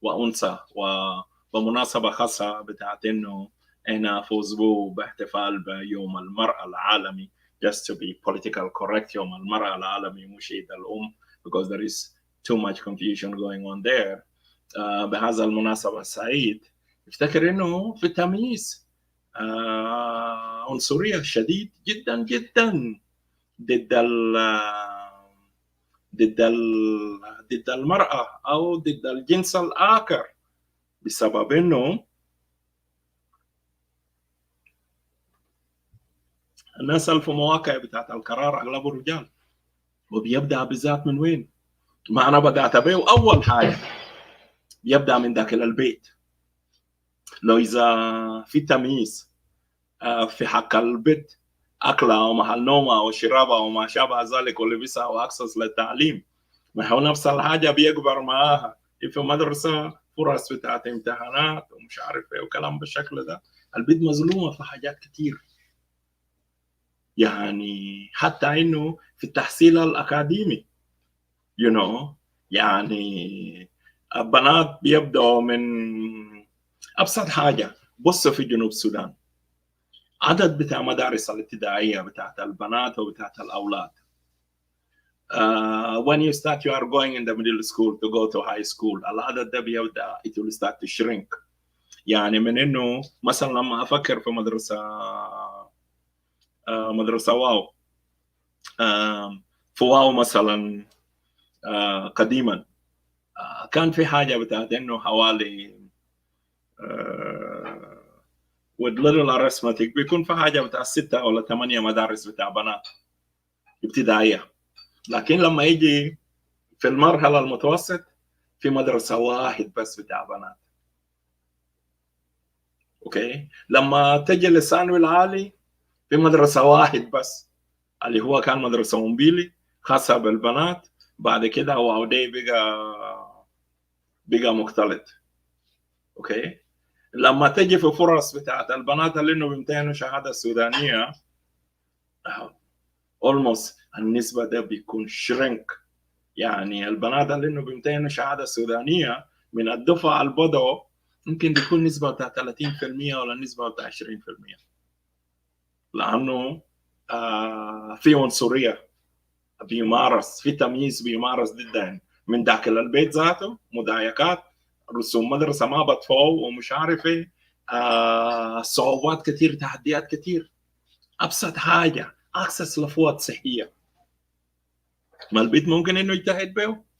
وانثى ومناسبه خاصه بتاعت انه انا فوز باحتفال بيوم المراه العالمي just to be political correct. يوم المراه العالمي مش عيد الام because there is too much confusion going on there. بهذا المناسبة السعيد افتكر انه في التمييز عنصرية شديد جدا جدا ضد ضد المرأة او ضد الجنس الآخر، بسبب انه الناس اللي في مواقع بتاعت القرار اغلبهم رجال. وبيبدأ بالذات من وين؟ ما انا بدأت به اول حاجة يبدأ من داخل البيت. لو إذا في تمييز في حق البيت، أكلها أو محل نومها أو شرابها أو ما شابه ذلك ولبسها أو أكسس للتعليم، ما هو نفس الحاجة بيكبر معاها في مدرسة، فرص بتاعت امتحانات ومش عارف إيه وكلام بالشكل ده. البيت مظلومة في حاجات كتير، يعني حتى إنه في التحصيل الأكاديمي يعني البنات بيبدأوا من أبسط حاجة. بص في جنوب السودان عدد بتاع مدارس الابتدائية بتاعت البنات وبتاعت الأولاد. When you start you are going in the middle school to go to high school العدد ده بيبدأ it will start to shrink. يعني من إنه مثلا لما أفكر في مدرسة واو، في واو مثلا قديما كان في حاجة بتاعت إنه حوالي with little arithmetic بيكون في حاجة بتاع 6 ولا 8 مدارس بتاع بنات ابتدائية. لكن لما يجي في المرحلة المتوسط في مدرسة واحد بس بتاع بنات. اوكي، لما تجي للثانوي العالي في مدرسة واحد بس اللي هو كان مدرسة مومبيلي خاصة بالبنات. بعد كده هو بقى مختلط. اوكي، لما تجي في فرص بتاعت البنات اللي انه بيمتحنوا شهادة سودانية almost النسبة ده بيكون شرنك. يعني البنات اللي انه بيمتحنوا شهادة سودانية من الدفعة البدو ممكن تكون نسبة بتاع 30% ولا نسبة بتاع 20%، لأنه في عنصرية بيمارس، في تمييز بيمارس ضدهم من داخل البيت ذاته، مضايقات، رسوم مدرسة ما بدفعوا ومش عارف ايه، صعوبات كتير، تحديات كتير. أبسط حاجة أكسس لفوات صحية، ما البيت ممكن إنه يجتهد به.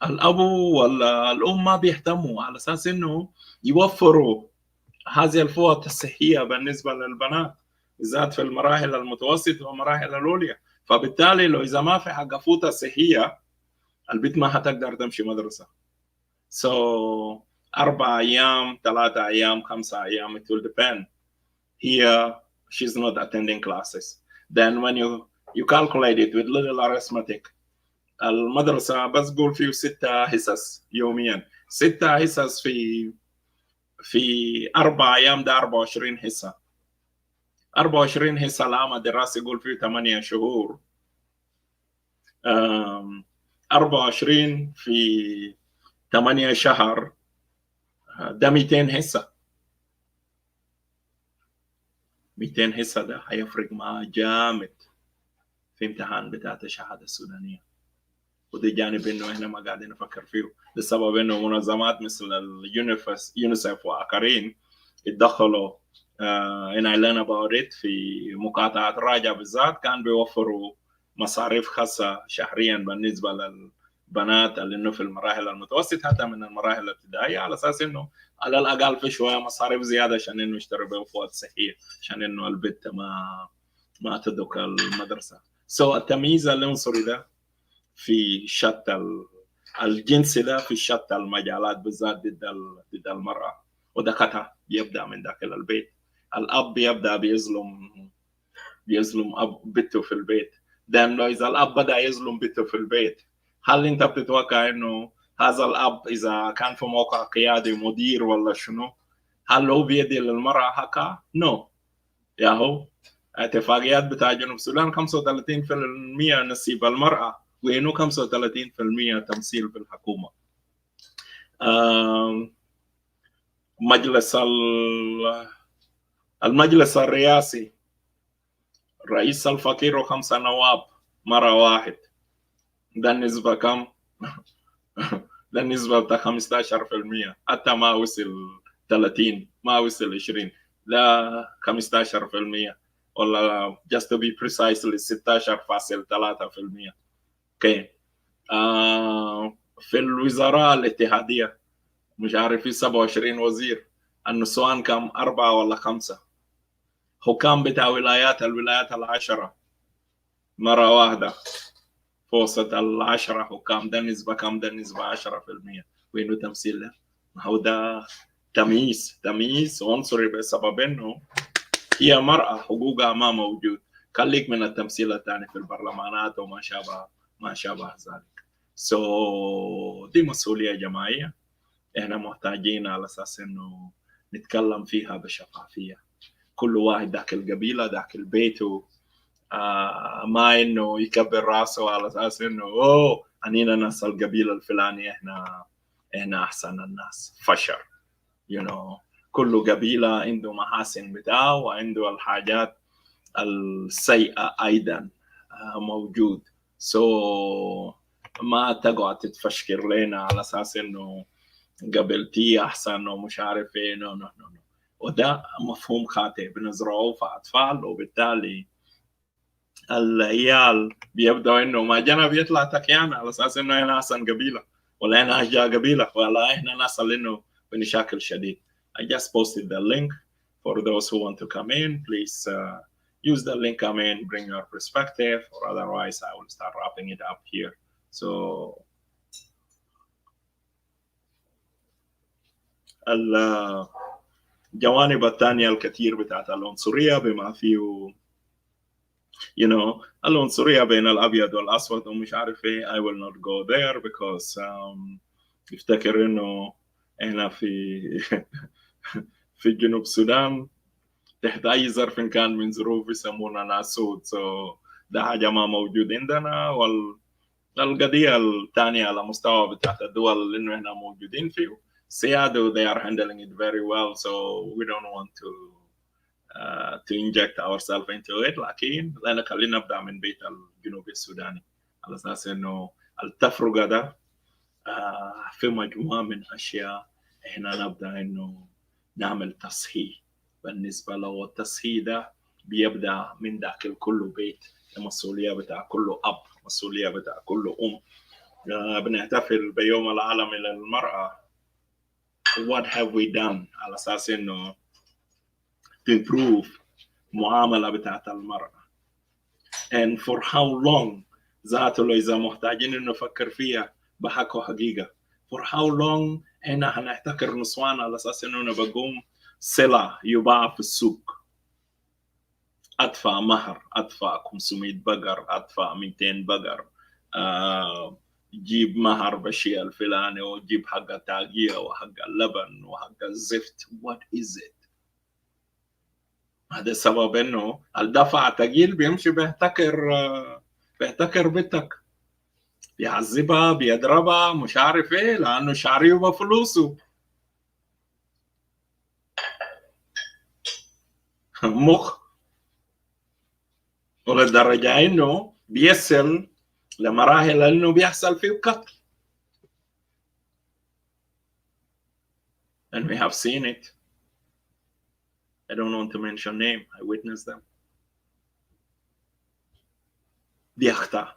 الأب ولا الأم ما بيهتموا على أساس إنه يوفروا هذه الفوات الصحية بالنسبة للبنات، بالذات في المراحل المتوسطة والمراحل العليا. فبالتالي لو إذا ما في حق فوطة صحية البيت ما هتقدر تمشي مدرسة. So 4 أيام 3 أيام 5 أيام it will depend. Here she's not attending classes. Then when you calculate it with little arithmetic المدرسة بس قول فيه 6 حصص يوميا، 6 حصص في 4 أيام ده 24 حصة. 24 حصة العام الدراسي يقول فيه 8 شهور. 24 في 8 شهر ده 200 حصة. 200 حصة ده هيفرق معاه جامد في امتحان بتاعت الشهادة السودانية. وده جانب انه احنا ما قاعدين نفكر فيه، لسبب انه منظمات مثل اليونيسف واخرين اتدخلوا in I learn about it في مقاطعة راجع بالذات. كان بيوفروا مصاريف خاصة شهريا بالنسبة للبنات اللي انه في المراحل المتوسطة حتى من المراحل الابتدائية، على اساس انه على الاقل في شوية مصاريف زيادة عشان انه يشتروا بيه فوات صحية، عشان انه البنت ما تدرك المدرسة. التمييز العنصري ده في شتى الجنس ده في شتى المجالات بالذات ضد المرأة. وده خطأ يبدأ من داخل البيت. الأب يبدأ بيظلم بنته في البيت. لأنه إذا الأب بدأ يظلم بنته في البيت، هل أنت بتتوقع إنه هذا الأب إذا كان في موقع قيادي مدير ولا شنو، هل هو بيدي للمرأة حقها؟ نو. ياهو اتفاقيات بتاع جنوب السودان 35% نصيب المرأة، وإنه 35% تمثيل في الحكومة. المجلس الرئاسي رئيس الفقير و5 نواب مرة واحد، ده النسبة كم؟ ده النسبة بتاع 15%، حتى ما وصل 30، ما وصل 20، ده 15%، ولا just to be precisely 16.3%. اوكي. في الوزراء الاتحادية مش عارف في 27 وزير، النسوان كم 4 ولا 5. حكام بتاع الولايات 10 مرة واحدة فوسط 10 حكام، ده نسبة كم؟ ده نسبة 10%. وإنه تمثيل ده، هو ده تمييز عنصري بسبب إنه هي مرأة، حقوقها ما موجود. خليك من التمثيل الثاني في البرلمانات وما شابه ذلك. دي مسؤولية جماعية احنا محتاجين على اساس انه نتكلم فيها بشفافية. كل واحد داخل قبيلة داخل بيته، ما انه يكبر راسه على اساس انه انينا ناس القبيلة الفلانية احنا احسن الناس. فشر. كل قبيلة عنده محاسن بتاعه وعنده الحاجات السيئة أيضا موجود. ما تقعد تتفشكر لنا على أساس إنه قبلتي أحسن ومش عارف إيه. نو. وده مفهوم خاطئ بنزرعه في أطفال، وبالتالي العيال بيبدأوا إنه ما جانا بيطلع تكيان على أساس إنه إحنا أحسن قبيلة، ولا إحنا أشجع قبيلة، ولا إحنا نصل إنه بنشاكل شديد. I just posted the link for those who want to come in. Please use the link, come in, bring your perspective, or otherwise I will start wrapping it up here. So الجوانب الثانية الكثير بتاعت العنصرية بما فيه العنصرية بين الأبيض والأسود ومش عارف إيه. I will not go there because افتكر إنه إحنا في جنوب السودان تحت أي ظرف كان من ظروف يسمونا ناس سود. ده حاجة ما موجود عندنا. والقضية الثانية على مستوى بتاعت الدول اللي إنه إحنا موجودين فيه سيادة، they are handling it very well, so we don't want to inject ourselves into it. لكن لأن خلينا نبدأ من بيت الجنوب السوداني على أساس إنه التفرقة ده في مجموعة من أشياء إحنا نبدأ إنه نعمل تصحيح بالنسبة له. التصحيح ده بيبدأ من داخل كل بيت، المسؤولية بتاع كل أب، مسؤولية بتاع كل أم. بنحتفل بيوم العالمي للمرأة. What have we done على أساس إنه to improve معاملة بتاعت المرأة؟ and for how long ذاته لو إذا محتاجين إنه نفكر فيها بحق وحقيقة. for how long إحنا هنحتكر نسوان على أساس إنه بقوم سلع يباع في السوق، أدفع مهر، أدفع 500 بقر، أدفع 200 بقر، جيب مهر بالشيء الفلاني، وجيب حق التاقية وحق اللبن وحق الزفت. what is it؟ هذا السبب إنه الدفع تقيل بيمشي بيحتكر بنتك، بيعذبها، بيضربها، مش عارف إيه، لأنه شعريه بفلوسه. مخ. وللدرجة إنه بيصل لمراحل إنه بيحصل فيه قتل. and we have seen it. I don't want to mention name. I witnessed them. دي أخطاء.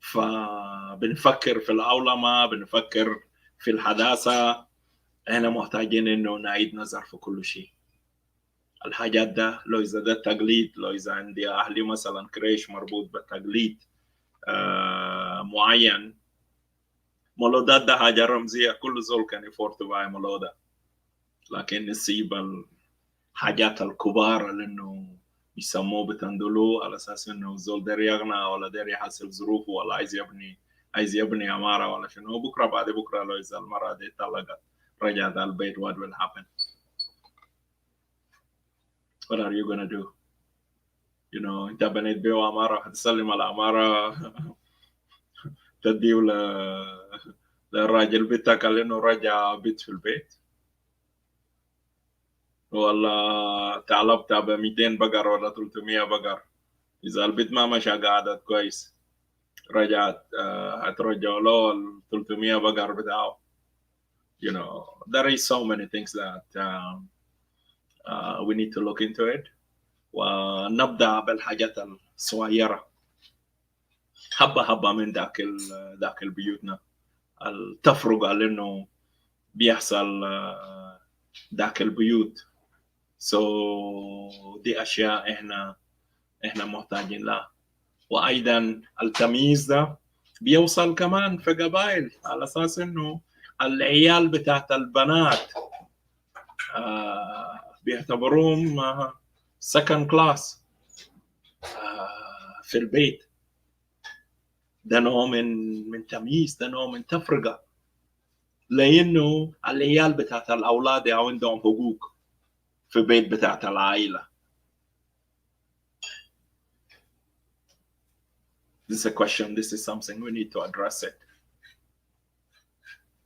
فبنفكر في العولمة، بنفكر في الحداثة. احنا محتاجين انه نعيد نظر في كل شيء. الحاجات ده لو اذا ده تقليد، لو اذا عندي اهلي مثلا كريش مربوط بتقليد معين، مولودات ده حاجة رمزية، كل زول كان يفورت باي مولودة، لكن نسيب الحاجات الكبار اللي إنه يسموه بتندلو على أساس إنه الزول ده يغنى ولا ده يحسن ظروفه ولا عايز يبني عمارة ولا شنو. بكرة بعد بكرة لو إذا المرة دي طلقت رجعت البيت what will happen? What are you gonna do? You know أنت بنيت بيه عمارة هتسلم العمارة تديه للراجل بتاعك لأنه رجع بيت في البيت، ولا تعلبت ب 200 بقر ولا 300 بقر، إذا البيت ما مشى قعدت كويس رجعت هترجع له ال 300 بقر بتاعه. You know, there is so many things that we need to look into it. ونبدأ بالحاجات الصغيرة حبة حبة من ذاك البيوتنا التفرقة لأنه بيحصل ذاك البيوت. so دي أشياء إحنا محتاجين لها. وأيضا التمييز ده بيوصل كمان في قبائل على أساس إنه العيال بتاعت البنات بيعتبروهم second class في البيت. ده نوع من تمييز، ده نوع من تفرقة، لأنه العيال بتاعت الأولاد عندهم حقوق في بيت بتاعت العائلة. This is a question, this is something we need to address it.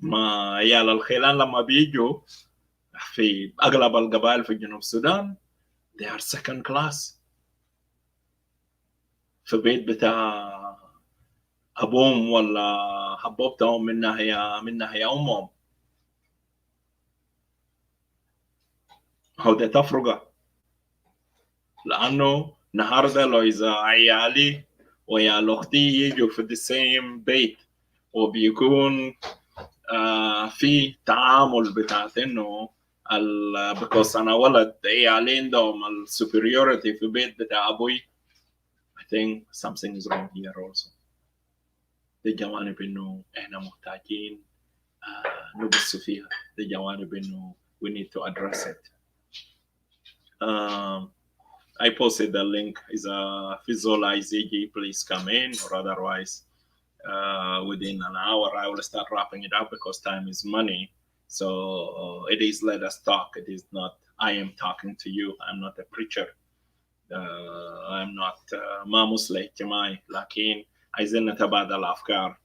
ما عيال الخيلان لما بيجوا في أغلب القبائل في جنوب السودان they are second class في بيت بتاع أبوهم ولا حبوبتهم من ناحية أمهم. هو ده تفرقة، لأنه النهارده لو إذا عيالي ويا أختي يجوا في the same بيت وبيكون في تعامل بتاعت إنه because أنا ولد عيالي عندهم السوبريوريتي في بيت بتاع أبوي. I think something is wrong here also. دي جوانب إنه إحنا محتاجين نبص فيها، دي جوانب إنه we need to address it. I posted the link. Is a visualize ZG, please come in, or otherwise within an hour I will start wrapping it up because time is money. So it is let us talk. It is not I am talking to you. I'm not a preacher. I'm not ما مصلح اجتماعي، لكن عايزين نتبادل الأفكار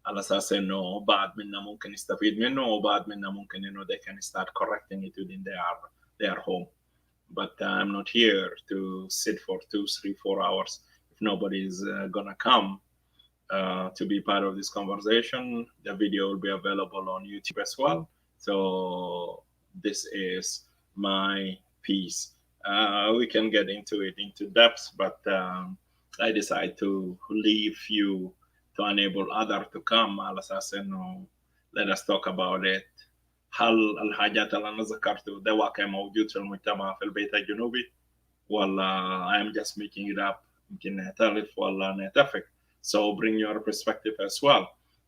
على أساس إنه بعض منا ممكن يستفيد منه وبعض منا ممكن إنه they can start correcting it within their home. But I'm not here to sit for 2, 3, 4 hours. If nobody is gonna come to be part of this conversation, the video will be available on YouTube as well. So this is my piece. We can get into it into depth, but I decided to leave you to enable others to come على أساس إنه let us talk about it. هل الحاجات اللي أنا ذكرته ده واقع موجود في المجتمع في البيت الجنوبي ولا I am just making it up؟ يمكن نختلف ولا نتفق. So bring your perspective as well.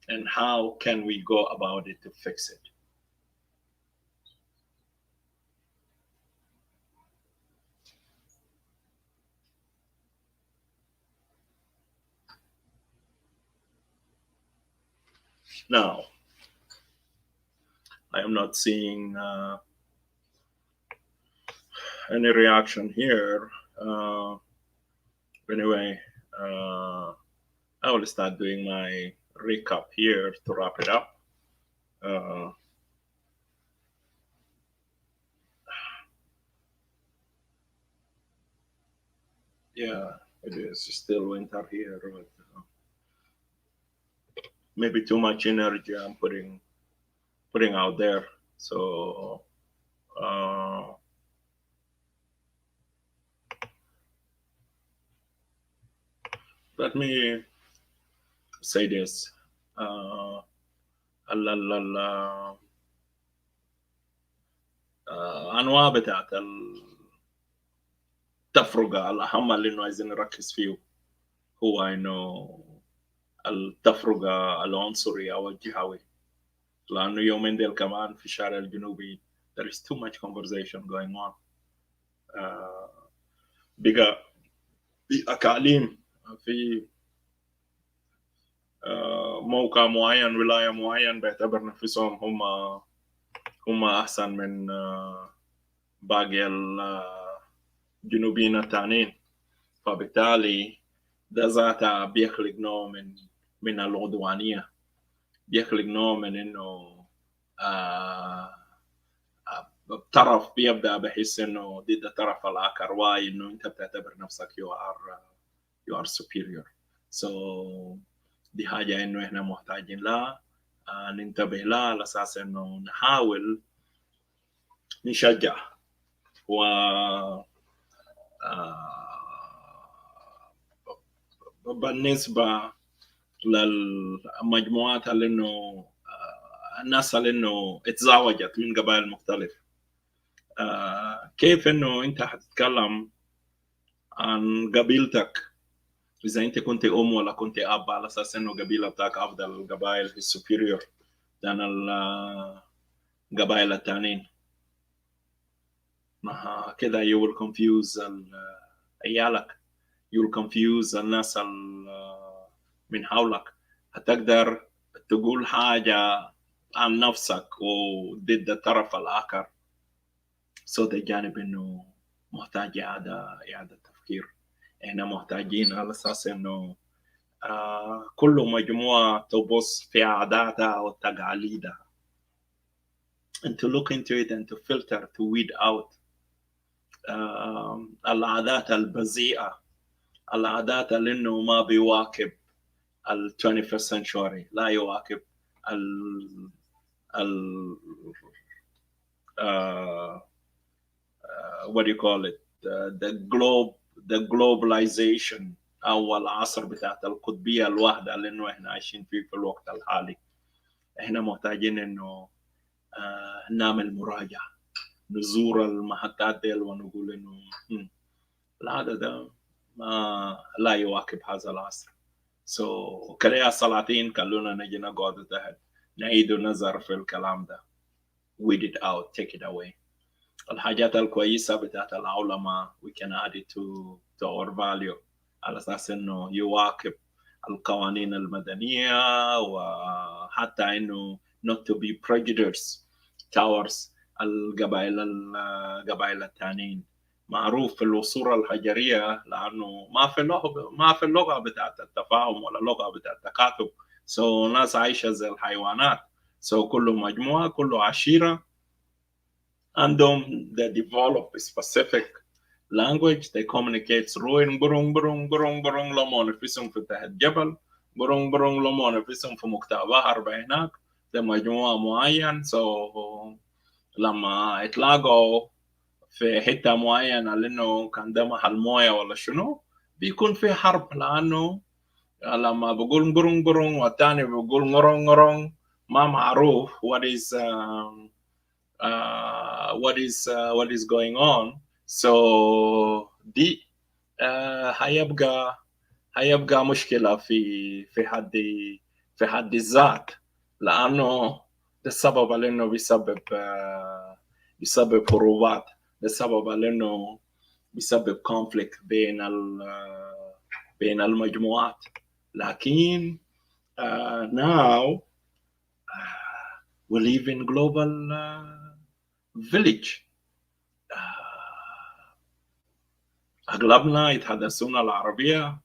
And how can we go about it to fix it? Now, I am not seeing any reaction here. Anyway, I will start doing my recap here to wrap it up. Yeah, it is still winter here, but maybe too much energy I'm putting out there. So let me say this. الأنواع بتاعت التفرقة الأهم اللي إنه عايزين نركز فيه هو إنه التفرقة العنصري أو الجهوي. لأنه يومين ديل كمان في الشارع الجنوبي there is too much conversation going on. بقى في أكاليم في موقع معين ولاية معين بيعتبر نفسهم هم أحسن من باقي الجنوبيين التانيين، فبالتالي ده ذاته بيخلق نوع من العدوانية، بيخلق نوع من إنه طرف بيبدأ بحس إنه ضد الطرف الآخر، واي إنه أنت بتعتبر نفسك you are superior. So دي حاجة إنه إحنا محتاجين لها ننتبه لها على أساس إنه نحاول نشجع و بالنسبة للمجموعات اللي إنه الناس اللي إنه اتزوجت من قبائل مختلفة، كيف إنه أنت هتتكلم عن قبيلتك إذا أنت كنت أم ولا كنت أب على أساس إنه قبيلة بتاعك أفضل القبائل السوبيريور عن القبائل التانيين؟ ما كده you will confuse عيالك، you will confuse الناس من حولك. هتقدر تقول حاجة عن نفسك وضد الطرف الآخر، ده جانب إنه محتاج إعادة تفكير. إحنا محتاجين على أساس إنه كل مجموعة تبص في عاداتها وتقاليدها and to look into it and to filter to weed out العادات البذيئة، العادات اللي إنه ما بيواكب ال 21st century، لا يواكب what do you call it the globalization أو العصر بتاعت القطبية الواحدة اللي إنه إحنا عايشين فيه في الوقت الحالي. إحنا محتاجين إنه نعمل مراجعة، نزور المحطات ديل ونقول إنه العادة ده ما لا يواكب هذا العصر. كليا السلاطين خلونا نجي نقعد تحت نعيد النظر في الكلام ده، weed it out, take it away. الحاجات الكويسة بتاعت العلماء we can add it to our value على أساس إنه يواكب القوانين المدنية، وحتى إنه not to be prejudiced towards القبائل التانيين. معروف في الأسطورة الحجرية لأنه ما في اللغة بتاعت التفاهم ولا اللغة بتاعت التكاتب، ناس عايشة زي الحيوانات. كل مجموعة كل عشيرة عندهم they develop a specific language they communicate through برون برون برون برون لما نفسهم في تحت جبل، برون برون لما نفسهم في مقطع بحر بهناك ده مجموعة معين. لما يتلاقوا في حتة معينة لأنه كان ده محل موية ولا شنو بيكون في حرب، لأنه لما بقول برون برون والتاني بقول ngorong ngorong ما معروف what is going on. دي هيبقى مشكلة في حد الذات، لأنه ده السبب لأنه بيسبب حروبات، ده السبب لأنه بيسبب conflict بين المجموعات. لكن now we live in global village. أغلبنا يتحدثون العربية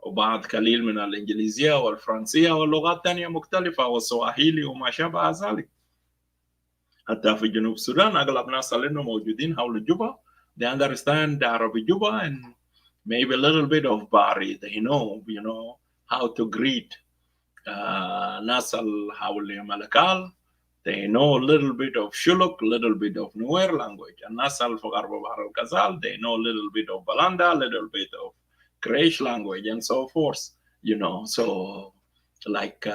وبعض قليل من الإنجليزية والفرنسية واللغات الثانية مختلفة والسواحيلي وما شابه ذلك. حتى في جنوب السودان أغلب الناس اللي موجودين حول الجبهة they understand the Arabic Juba and maybe a little bit of Bari. They know how to greet ناس حول ملكال. They know a little bit of Shuluk, a little bit of Nuer language. And الناس في غرب بحر الغزال they know a little bit of Balanda, a little bit of Quraysh language and so forth. So like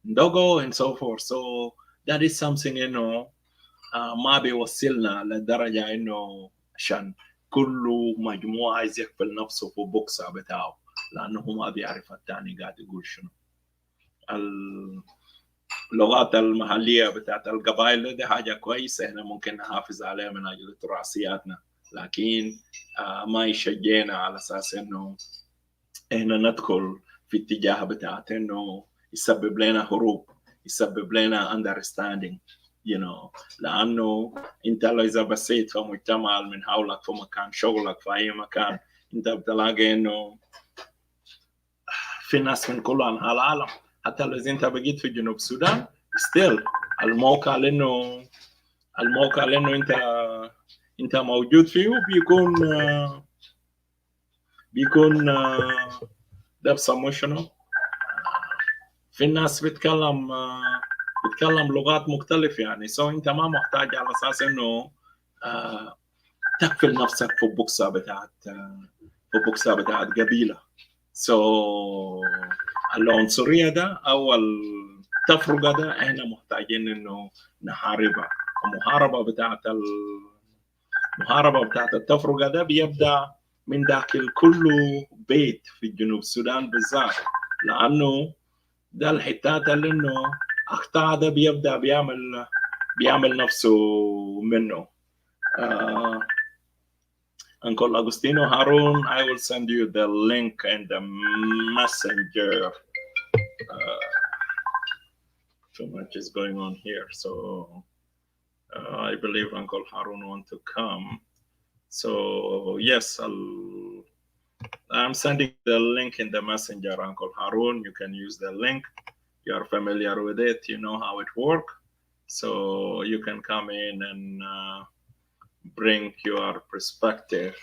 Ndogo and so forth. So that is something ما بيوصلنا لدرجة إنه عشان كل مجموعة عايز يقفل نفسه في بوكسة بتاعه، لأنه ما بيعرف الثاني قاعد يقول شنو. اللغات المحلية بتاعت القبائل دي حاجة كويسة، احنا ممكن نحافظ عليها من أجل تراثياتنا، لكن ما يشجعنا على أساس إنه احنا ندخل في اتجاه بتاعت إنه يسبب لنا هروب، يسبب لنا understanding لأنه أنت لو إذا بسيت في مجتمع من حولك في مكان شغلك في أي مكان، أنت بتلاقي إنه في ناس من كل أنحاء العالم، حتى لو إذا أنت بقيت في جنوب السودان ستيل الموقع لأنه أنت موجود فيه بيكون ده بسموه شنو؟ في الناس بتكلم لغات مختلفة يعني، سو أنت ما محتاج على أساس إنه تقفل نفسك في بوكسة بتاعت قبيلة. سو العنصرية ده أو التفرقة ده احنا محتاجين إنه نحاربها. المحاربة بتاعت التفرقة ده بيبدأ من داخل كل بيت في جنوب السودان بالذات، لأنه ده الحتات اللي إنه أخطاء ده بيبدأ بيعمل نفسه منه. Uncle Agustino Harun, I will send you the link in the messenger. Too much is going on here, so I believe Uncle Harun want to come. So yes, I'm sending the link in the messenger, Uncle Harun. You can use the link. You are familiar with it. You know how it works. So you can come in and bring your perspective.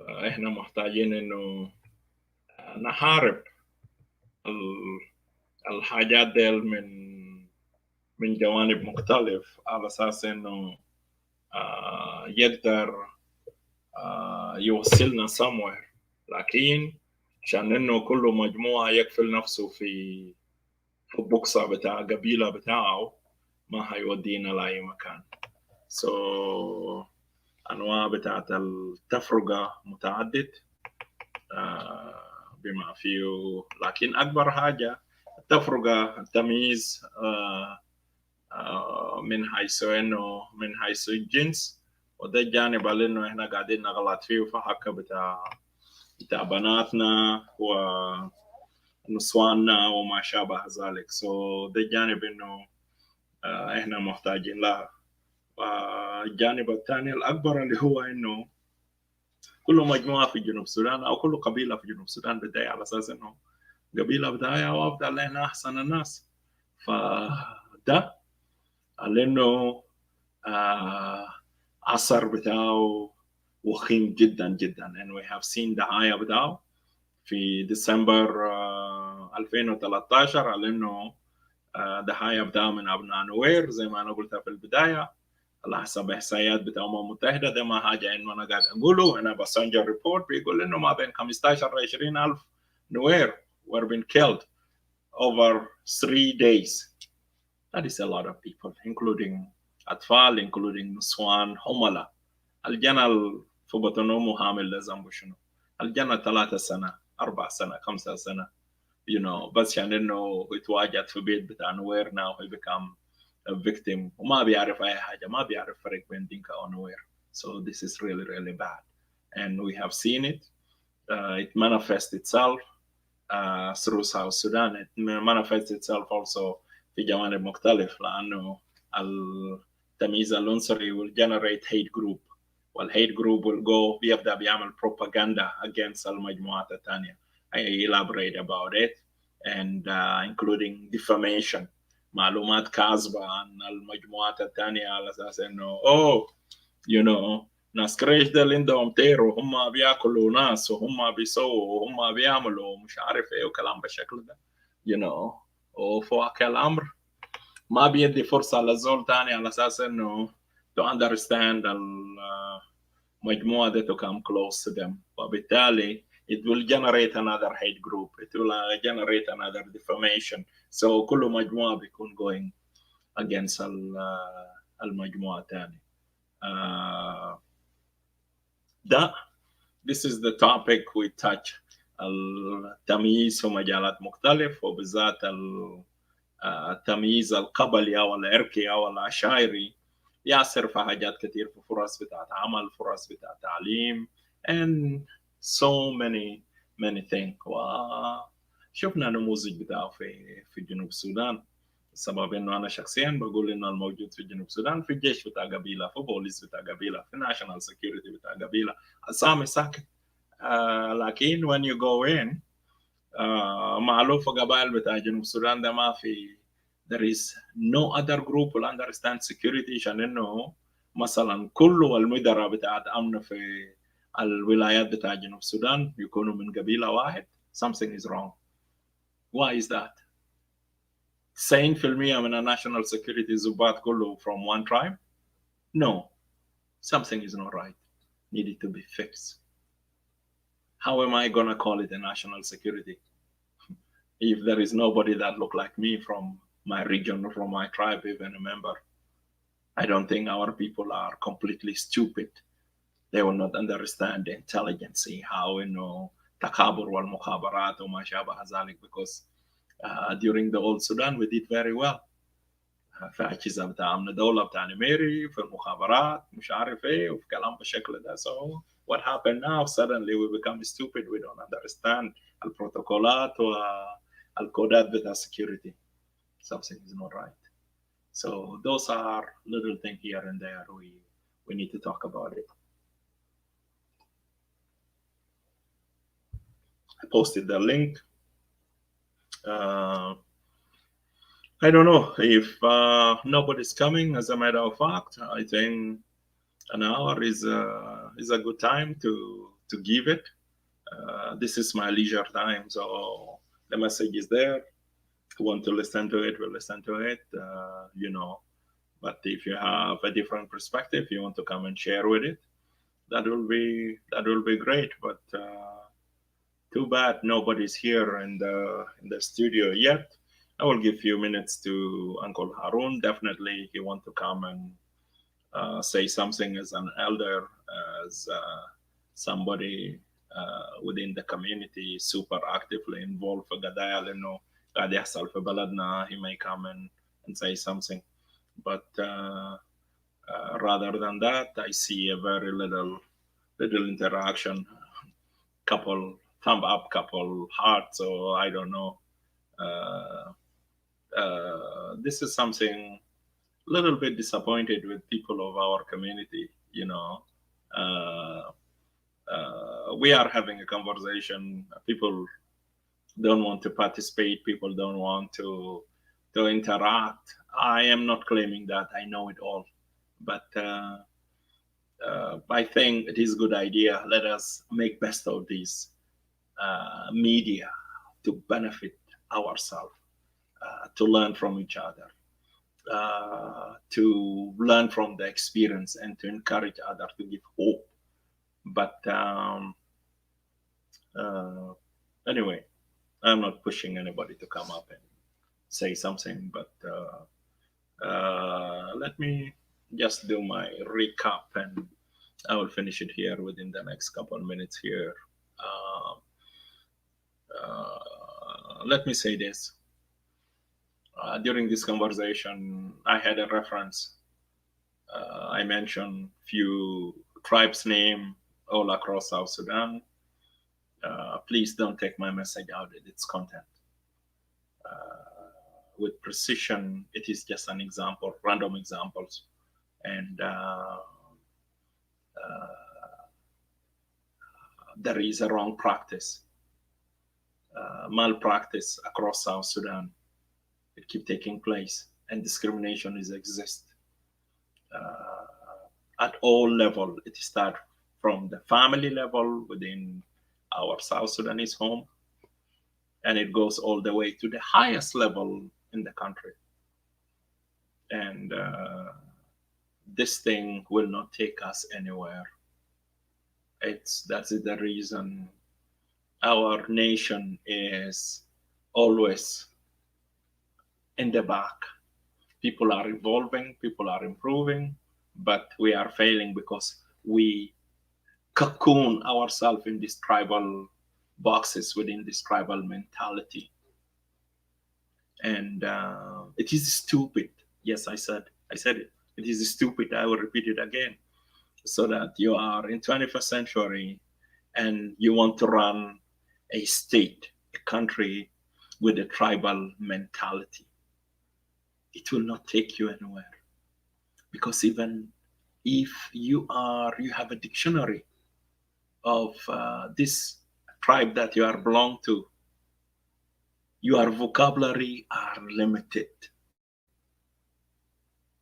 احنا محتاجين انه نحارب الحاجات دي من جوانب مختلف، على اساس انه يقدر يوصلنا somewhere. لكن عشان انه كل مجموعة يقفل نفسه في بوكسة بتاع قبيلة بتاعه، ما هيودينا لأي مكان. أنواع بتاعت التفرقة متعدد بما فيه، لكن أكبر حاجة التفرقة، التمييز من حيث الجنس، وده الجانب اللي إنه إحنا قاعدين نغلط فيه في حق بتاع بناتنا ونسواننا وما شابه ذلك. ده الجانب إنه إحنا محتاجين لها. الجانب الثاني الأكبر اللي هو إنه كل مجموعة في جنوب السودان أو كل قبيلة في جنوب السودان بداية على أساس إنه قبيلة بداية وأفضل لنا أحسن الناس، فده لأنه أثر بتاعه وخيم جدا جدا. and we have seen ضحايا بتاعه في ديسمبر 2013 لأنه ضحايا بتاعه من أبناء نوير زي ما أنا قلت في البداية على حسب إحصائيات بتاع الأمم المتحدة. ده ما حاجة إنه أنا قاعد أقوله، أنا بسنجر ريبورت بيقول إنه ما بين 15 ل 20 ألف نوير were been killed over 3 days. That is a lot of people, including أطفال, including نسوان حملة. الجنة في بطن أمه حامل ده ذنبه شنو؟ الجنة 3 سنة 4 سنة 5 سنة بس يعني إنه يتواجد في بيت بتاع نوير now he become a victim وما بيعرف أي حاجة، ما بيعرف فرق بين دينكا أو نوير. So this is really really bad and we have seen it. It manifests itself through South Sudan. It manifests itself also في جوانب مختلف، لأنه التمييز العنصري will generate hate group والhate group will go بيبدأ بيعمل propaganda against المجموعات الثانية. I elaborate about it and including defamation، معلومات كاذبة عن المجموعات الثانية على أساس إنه ناس كريش ده اللي عندهم طير وهم بياكلوا ناس وهم بيسووا وهم بيعملوا مش عارف ايه وكلام بالشكل ده وفوق الامر ما بيدي فرصه للزول تاني على اساس انه to understand المجموعه دي to come close to them، وبالتالي it will generate another hate group, it will generate another defamation. So كل مجموعه بيكون going against المجموعه الثانيه. This is the topic we touch التمييز في مجالات مختلف، وبالذات التمييز القبلي أو العرقي أو العشائري يأثر في حاجات كتير، في فرص بتاعت عمل، فرص بتاعت تعليم and so many things. وشفنا نموذج بتاعه في جنوب السودان. السبب انه انا شخصيا بقول انه الموجود في جنوب السودان في الجيش بتاع قبيله، في بوليس بتاع قبيله، في ناشونال سكيورتي بتاع قبيله، اسامي ساكت. لكن when you go in معروف قبائل بتاع جنوب السودان ده ما في. there is no other group will understand security عشان انه مثلا كل المدراء بتاعت امن في الولايات بتاع جنوب السودان يكونوا من قبيله واحد. something is wrong. why is that؟ 90% من الناشونال سكيورتي زباط كله from one tribe. no, something is not right, needed to be fixed. How am I gonna call it a national security if there is nobody that look like me from my region or from my tribe, even a member? I don't think our people are completely stupid. They will not understand the intelligence, how takabur wal mukhabarat وما شابه ذلك, because during the old Sudan we did very well. في أجهزة بتاع أمن دولة بتاع نميري، في المخابرات، مش عارف إيه، وفي كلام بالشكل ده. So what happened now? Suddenly we become stupid. We don't understand البروتوكولات والكودات بتاع security. Something is not right. So those are little things here and there. We need to talk about it. I posted the link. I don't know if nobody's coming. As a matter of fact, I think an hour is a good time to give it. This is my leisure time, so the message is there. If you want to listen to it, we'll listen to it. But if you have a different perspective, you want to come and share with it, that will be great. But too bad nobody's here in the studio yet. I will give a few minutes to Uncle Harun. Definitely, he want to come and say something as an elder, as somebody within the community super actively involved في قضايا لأنه قاعد يحصل في بلدنا. He may come and say something. But rather than that, I see a very little interaction. Couple thumb up, couple heart. So I don't know. This is something a little bit disappointed with people of our community. We are having a conversation. People don't want to participate. People don't want to interact. I am not claiming that I know it all, but I think it is a good idea. Let us make best of this media to benefit ourselves, to learn from each other, to learn from the experience, and to encourage others, to give hope. But anyway, I'm not pushing anybody to come up and say something, but let me just do my recap, and I will finish it here within the next couple of minutes here. Let me say this. During this conversation, I had a reference. I mentioned few tribes' name all across South Sudan. Please don't take my message out of its content. With precision, it is just an example, random examples. And there is a wrong practice, malpractice across South Sudan. It keeps taking place, and discrimination exists at all levels. It starts from the family level within our South Sudanese home, and it goes all the way to the highest level in the country. And this thing will not take us anywhere. That's the reason our nation is always in the back. People are evolving, people are improving, but we are failing because we cocoon ourselves in this tribal boxes within this tribal mentality. And it is stupid. Yes, I said it. It is stupid. I will repeat it again. So that you are in 21st century and you want to run a state, a country with a tribal mentality. It will not take you anywhere. Because even if you have a dictionary of this tribe that you are belong to, your vocabulary are limited.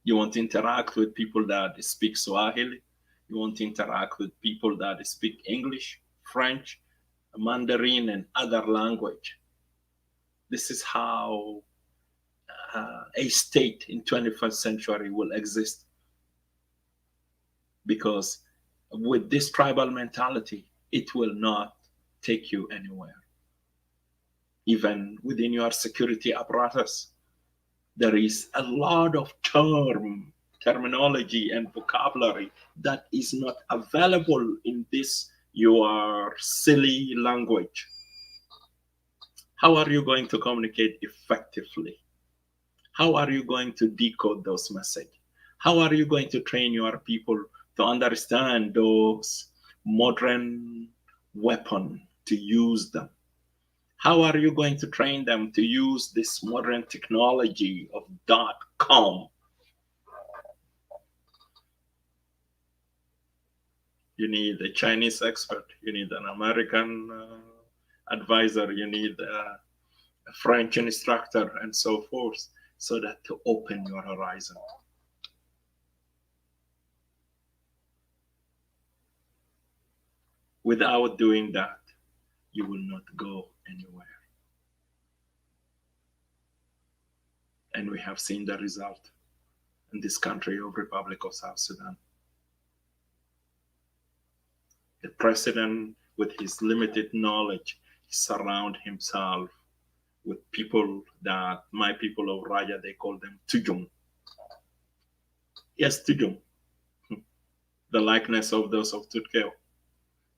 You want to interact with people that speak Swahili. You want to interact with people that speak English, French, Mandarin, and other language. This is how a state in 21st century will exist. Because with this tribal mentality, it will not take you anywhere. Even within your security apparatus, there is a lot of terminology and vocabulary that is not available in this your silly language. How are you going to communicate effectively? How are you going to decode those messages? How are you going to train your people to understand those modern weapons, to use them? How are you going to train them to use this modern technology of .com? You need a Chinese expert. You need an American advisor. You need a French instructor, and so forth, so that to open your horizon. Without doing that, you will not go anywhere. And we have seen the result in this country of Republic of South Sudan. The president, with his limited knowledge, surround himself with people that my people of Raja, they call them Tujung. Yes, Tujung. The likeness of those of Tutkeo,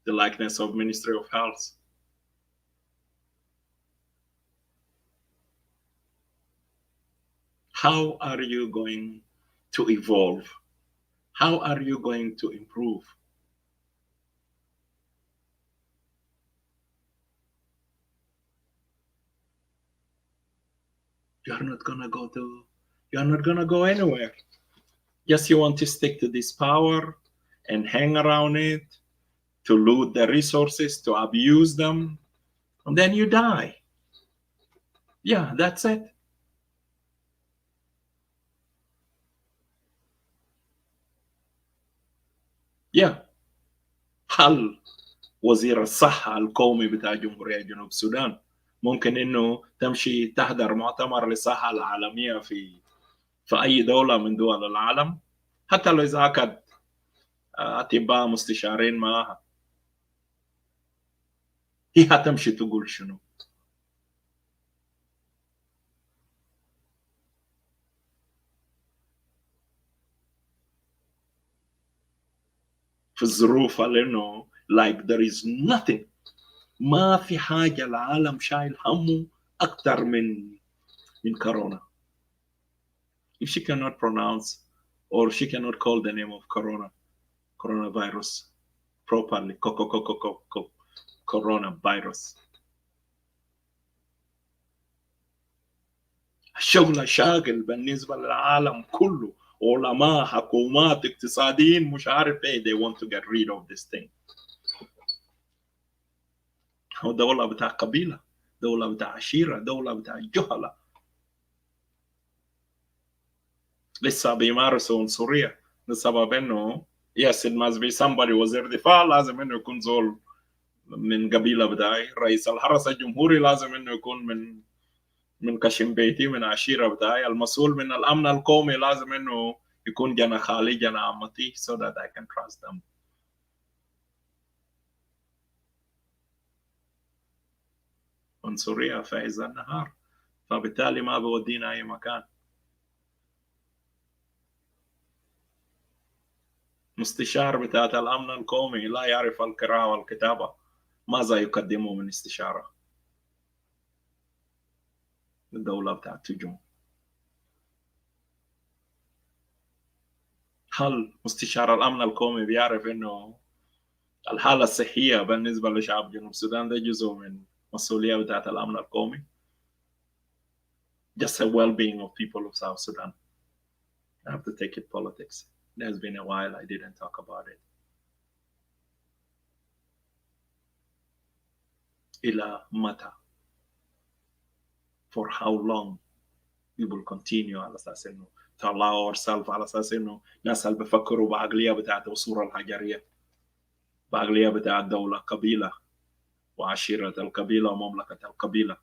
the likeness of Ministry of Health. How are you going to evolve? How are you going to improve? You're not gonna go anywhere. Yes, you want to stick to this power and hang around it, to loot the resources, to abuse them, and then you die. Yeah, that's it. Yeah. هل وزير الصحة القومي بتاع جمهورية جنوب السودان ممكن انه تمشي تحضر مؤتمر للصحة العالمية في اي دولة من دول العالم، حتى لو اذا اكد اطباء مستشارين معها، هي هتمشي تقول شنو؟ في الظروف لانه like there is nothing، ما في حاجة العالم شايل همه أكتر من كورونا. If she cannot pronounce or she cannot call the name of coronavirus properly, coronavirus. الشغل شاغل بالنسبة للعالم كله، علماء، حكومات، اقتصاديين، مش عارف ايه، they want to get rid of this thing. هو دولة بتاع قبيلة، دولة بتاع عشيرة، دولة بتاع جهلة، لسه بيمارسوا عنصرية بسبب انه yes it must be somebody وزير دفاع لازم انه يكون زول من قبيلة بتاعي، رئيس الحرس الجمهوري لازم انه يكون من كشم بيتي، من عشيرة بتاعي، المسؤول من الامن القومي لازم انه يكون جنا خالي جنا عمتي so that I can trust them. عنصرية في عز النهار، فبالتالي ما بودينا اي مكان. مستشار بتاعت الامن القومي لا يعرف القراءة والكتابة، ماذا يقدموا من استشارة الدولة بتاعت تجوم؟ هل مستشار الأمن القومي بيعرف إنه الحالة الصحية بالنسبة لشعب جنوب السودان ده جزء من مسؤولية بتاعت الأمن القومي؟ Just the well-being of people of South Sudan. I have to take it politics. It has been a while I didn't talk about it. إلى متى? For how long we will continue على أساس إنه to allow ourselves على أساس إنه ناس اللي بفكروا بعقلية بتاعت الصورة الحجرية، بعقلية بتاعت دولة قبيلة وعشيرة القبيلة ومملكة القبيلة.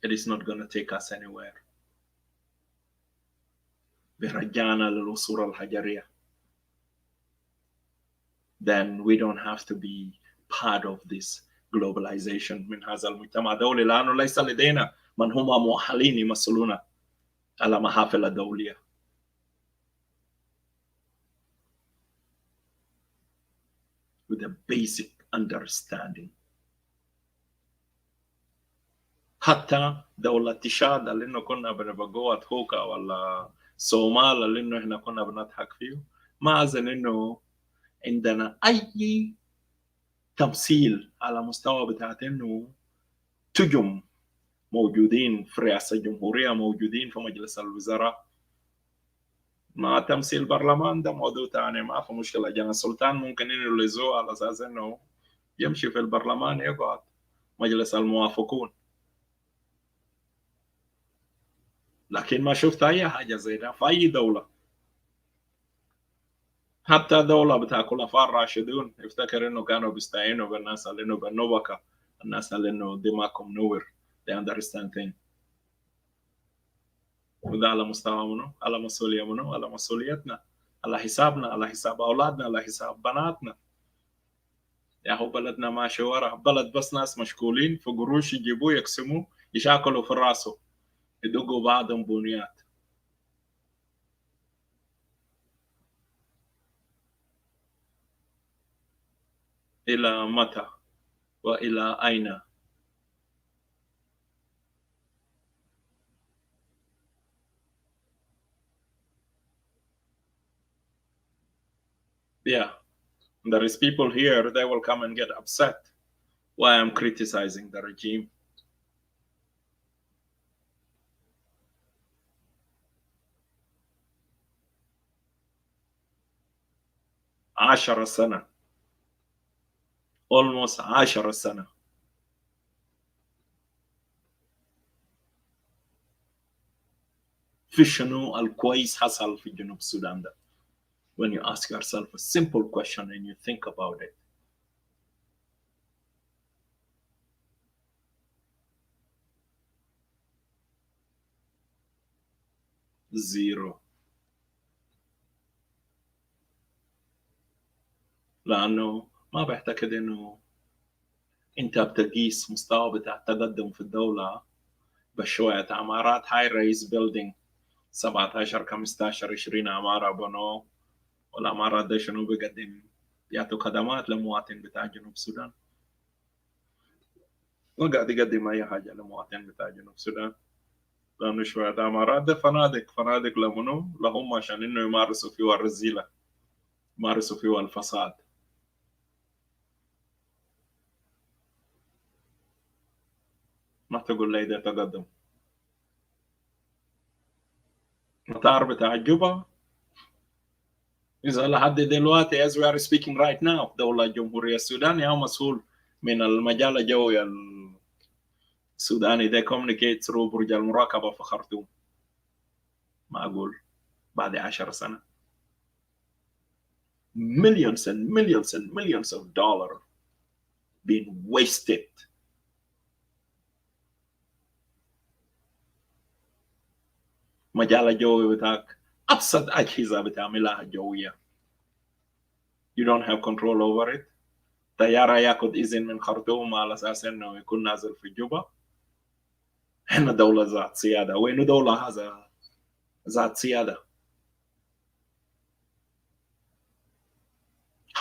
It is not going to take us anywhere. برجعنا للصورة الحجرية. Then we don't have to be part of this globalization من هذا المجتمع الدولي، لأنه ليس لدينا من هم مؤهلين يمثلون على محافل الدولية. With a basic understanding. حتى دولة تشاد اللي إنه كنا بنبقوا هوكا ولا صومال اللي إنه إحنا كنا بنضحك فيه، ما أظن إنه عندنا أي تمثيل على مستوى بتاعت إنه تجم موجودين في رئاسة الجمهورية، موجودين في مجلس الوزراء. ما تمثيل برلمان ده موضوع ثاني، ما في مشكلة. جنى السلطان ممكن إنه يلزوه على أساس إنه يمشي في البرلمان يقعد مجلس الموافقون، لكن ما شفت أي حاجة زي ده في أي دولة. حتى دولة بتاع خلفاء الراشدون افتكر إنه كانوا بيستعينوا بالناس اللي إنه بالنوبكة، الناس اللي إنه دماغهم نور. they understand things. وده على مستوى منه، على مسؤولية منه، على مسؤوليتنا، على حسابنا، على حساب أولادنا، على حساب بناتنا. يا هو بلدنا ماشي ورا، بلد بس ناس مشغولين في قروش يجيبوه يقسموه يشاكلوا في راسه يدقوا بعضهم بنيات. إلى متى وإلى أين؟ Yeah, there is people here, they will come and get upset why I'm criticizing the regime. عشر سنة، almost 10 سنة. في شنو الكويس حصل في جنوب السودان ده؟ When you ask yourself a simple question and you think about it. Zero. لأنه ما بعتقد إنه أنت بتقيس مستوى بتاع التقدم في الدولة بشوية عمارات هاي ريز بيلدينج 17 15 20 عمارة بنو، والعمارات دي شنو بيقدم؟ بيعطوا خدمات للمواطن بتاع جنوب السودان، ما قاعد يقدم أي حاجة للمواطن بتاع جنوب السودان. لأنه شوية عمارات ده فنادق لمنو؟ لهم عشان إنه يمارسوا فيها الرذيلة، يمارسوا فيها الفساد. ما تقول لي ده تقدم. مطار بتاع جوبا إذا لحد دلوقتي as we are speaking right now دولة جمهورية السودان هو مسؤول من المجال الجوي السوداني ده communicate through برج المراقبة في خرطوم. معقول بعد 10 سنة millions and millions and millions of dollars being wasted. مجال الجوي بتاعك أبسط أجهزة بتعملها جوية you don't have control over it. طيارة ياخد إذن من خرطوم على أساس إنه يكون نازل في جوبا. إحنا دولة ذات سيادة، وين دولة هذا ذات سيادة؟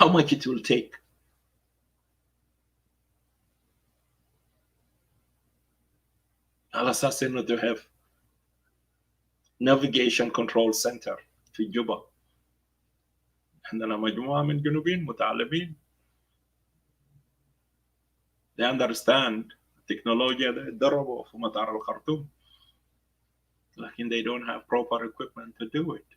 how much it will take. على أساس إنه to have navigation control center في جوبا. عندنا مجموعة من جنوبيين متعلمين. They understand التكنولوجيا ده اتدربوا في مطار الخرطوم. لكن they don't have proper equipment to do it.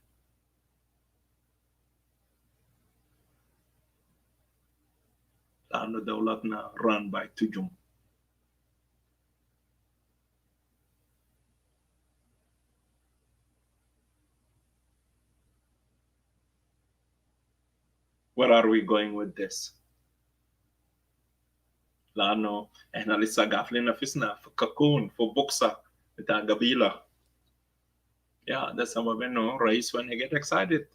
لأنه دولتنا run by تجوم. Where are we going with this? لأنه إحنا لسه قافلين نفسنا في كاكون في بوكسة بتاع قبيلة. Yeah, ده سبب إنه رئيس when he get excited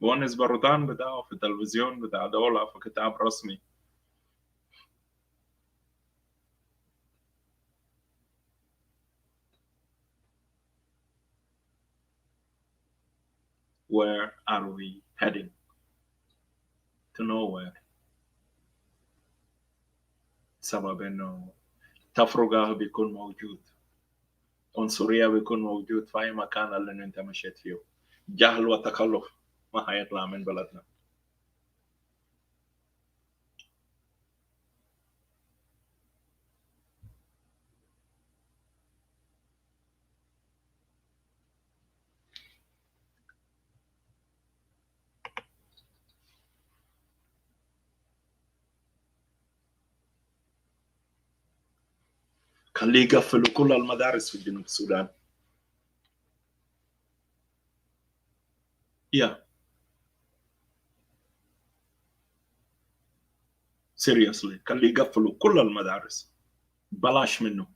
بونس بردان بتاعه في التلفزيون بتاع دولة في كتاب رسمي. Where are we heading? To nowhere. سبب إنه تفرقة بيكون موجود. عنصرية بيكون موجود في أي مكان اللي أنت مشيت فيه. جهل وتخلف ما هيطلع من بلدنا. خليه يقفلوا كل المدارس في جنوب السودان. Yeah. Seriously. خليه يقفلوا كل المدارس. بلاش منه.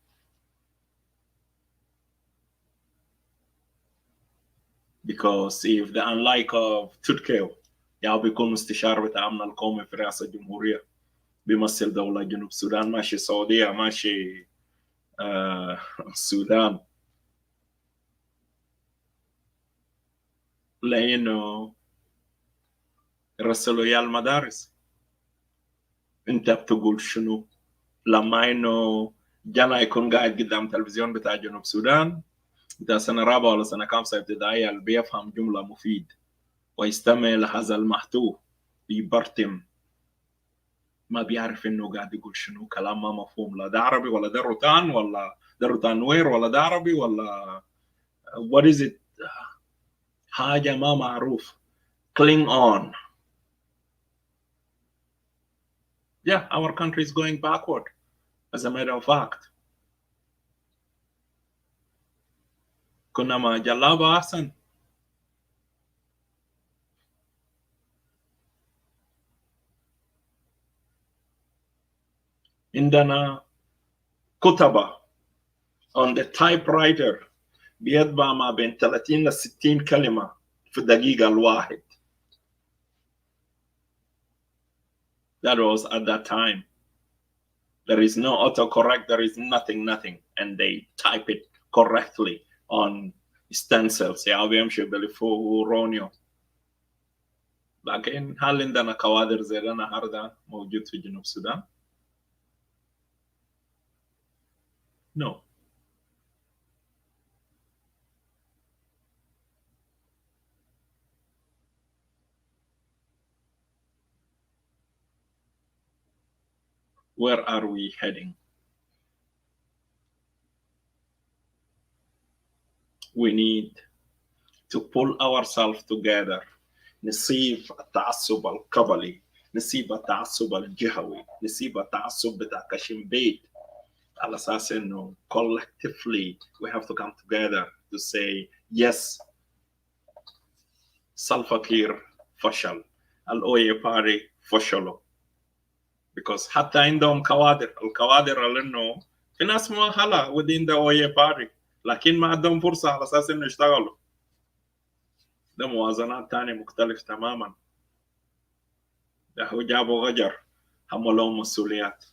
Because if the unlike of تركيا يعني بيكون مستشار بتاع أمن القومي في رئاسة الجمهورية بيمثل دولة جنوب السودان ماشي السعودية ماشي السودان لأنه يرسلوا إياه المدارس. أنت بتقول شنو؟ لما إنه جانا يكون قاعد قدام تلفزيون بتاع جنوب السودان بتاع سنة رابعة ولا سنة خامسة ابتدائية اللي بيفهم جملة مفيد ويستمع لهذا المحتوى بيبرتم ما بيعرف إنه قاعد يقول شنو كلام ما مفهوم لا ده عربي ولا ده روتان ولا ده روتان وير ولا ده عربي ولا what is it حاجة ما معروف cling on. Yeah, our country is going backward as a matter of fact. كنا مع جلابة أحسن. عندنا كتبة on the typewriter بيطبع ما بين 30 ل 60 كلمة في الدقيقة الواحد. That was at that time. There is no autocorrect, there is nothing, and they type it correctly on stencils. يعني بيمشي بالفورونيو. لكن هل عندنا كوادر زي ده النهارده موجود في جنوب السودان؟ No. Where are we heading? We need to pull ourselves together. نسيب التعصب القبلي، نسيب التعصب الجهوي، نسيب التعصب بتاع كشمبيت على أساس إنه collectively we have to come together to say yes. Salva Kiir فشل، الأوية باري فشلوا. Because حتى عندهم كوادر، الكوادر اللي إنه في ناس مؤهلة within the OA party لكن ما عندهم فرصة على أساس إنه يشتغلوا. ده موازنات تانية مختلف تماما. ده هو جابوا غجر حملوهم مسؤوليات.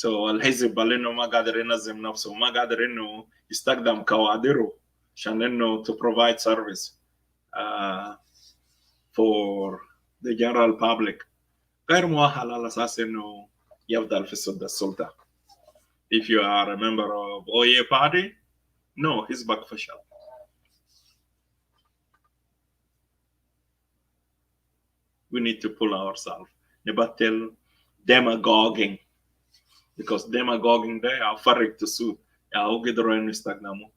الحزب اللي إنه ما قادر ينظم نفسه ما قادر إنه يستخدم كوادره عشان إنه to provide service for the general public غير مؤهل على أساس إنه يفضل في السلطة. If you are a member of OA party, no, حزبك فشل. We need to pull ourselves. نبطل demagoguing, because demagoguing ده يفرق تسود أو قدروا إنه يستخدموا.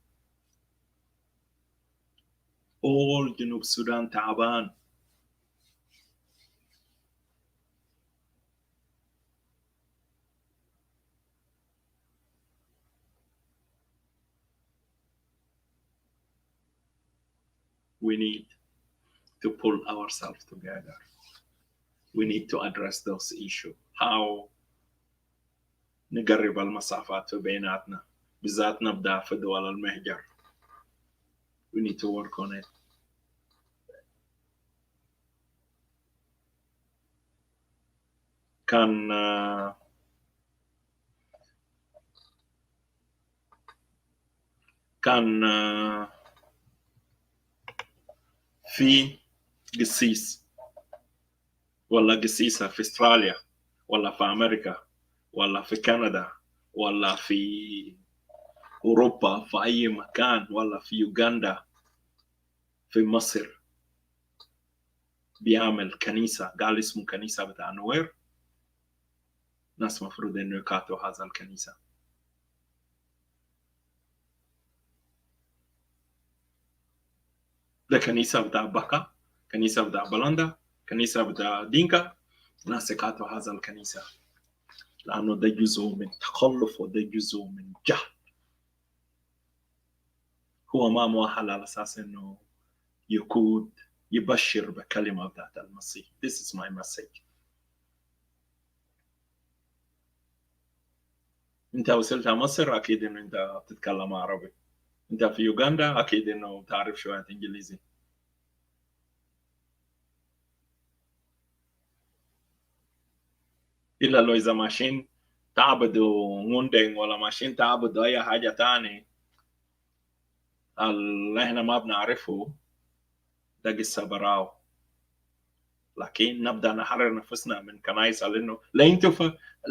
all جنوب السودان تعبان. We need to pull ourselves together. We need to address those issues. How نقرب المسافات بيناتنا، بالذات نبدأ في دول المهجر. We need to work on it. كان في قسيس ولا قسيسة في استراليا ولا في أمريكا ولا في كندا ولا في أوروبا، في أي مكان، ولا في يوغندا، في مصر، بيعمل كنيسة قال اسمه كنيسة بتاع نوير. ناس مفروض إنه يقاطعوا هذا الكنيسة. ده كنيسة بتاع بكا، كنيسة بتاع بلندا، كنيسة بتاع دينكا. ناس يقاطعوا هذا الكنيسة لأنه ده جزء من تخلف وده جزء من جهل. هو ما مؤهل على أساس إنه يقود يبشر بكلمة بتاعت المسيح. This is my message. أنت وصلت مصر أكيد إنه أنت بتتكلم عربي. أنت في يوغندا أكيد إنه تعرف شوية إنجليزي. إلا لو إذا ماشيين تعبدوا موندين ولا ماشيين تعبدوا أي حاجة تاني اللي إحنا ما بنعرفه، ده قصة براو. لكن نبدأ نحرر نفسنا من كنايس، لأنه لا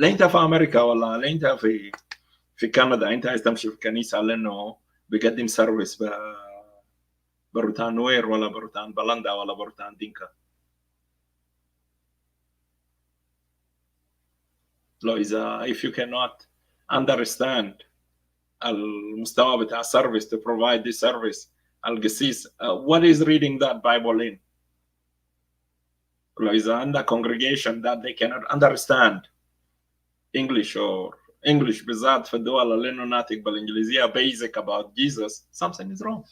أنت في أمريكا ولا لا أنت في كندا أنت عايز تمشي في كنيسة لأنه بيقدم سيرفيس بروتان نوير ولا بروتان بلندا ولا بروتان دينكا. لو إذا if you cannot understand المستوى بتاع service to provide this service القسيس what is reading that Bible in. لو إذا عندك congregation that they cannot understand English or English بالذات في الدول اللي إنه ناتج بالإنجليزية basic about Jesus, something is wrong.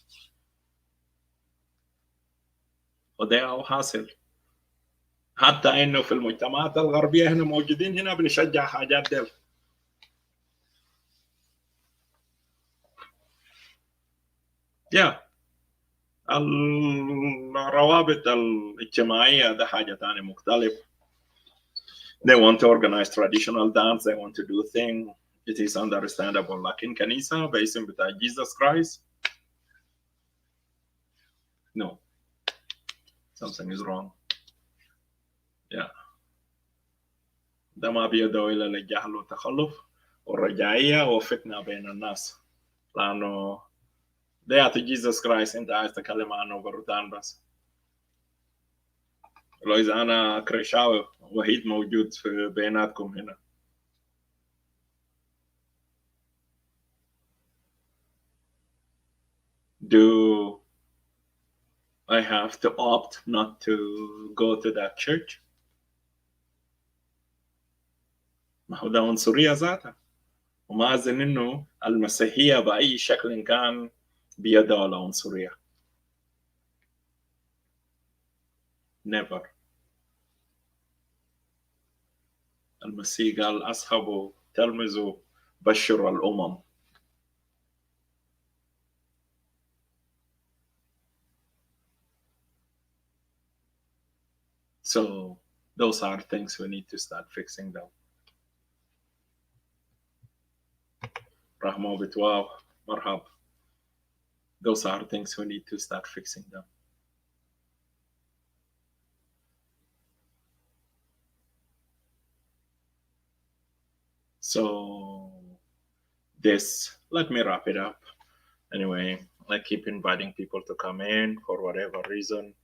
وده هو حاصل. حتى إنه في المجتمعات الغربية هنا موجودين هنا بنشجع حاجات دل. الروابط الاجتماعية ده حاجة تانية مختلف. They want to organize traditional dance, they want to do things. It is understandable. لكن كنيسة باسم بتاع Jesus Christ, no, something is wrong. ده ما بيدعو إلى الجهل والتخلف والرجعية وفتنة بين الناس. لأنه ده يعطي جيسوس كرايست أنت عايز تتكلم عنه بروتان بس. لو إذا أنا كريشاوي وحيد موجود في بيناتكم هنا، do I have to opt not to go to that church؟ ما هو ده عنصرية ذاتها. وما أظن إنه المسيحية بأي شكل كان بيدعو على عنصرية. never. المسيح قال أصحابه تلمذوا بشروا الأمم. So those are things we need to start fixing them. رحمة بتواو مرحب. Those are things we need to start fixing them. So let me wrap it up. Anyway, I keep inviting people to come in for whatever reason.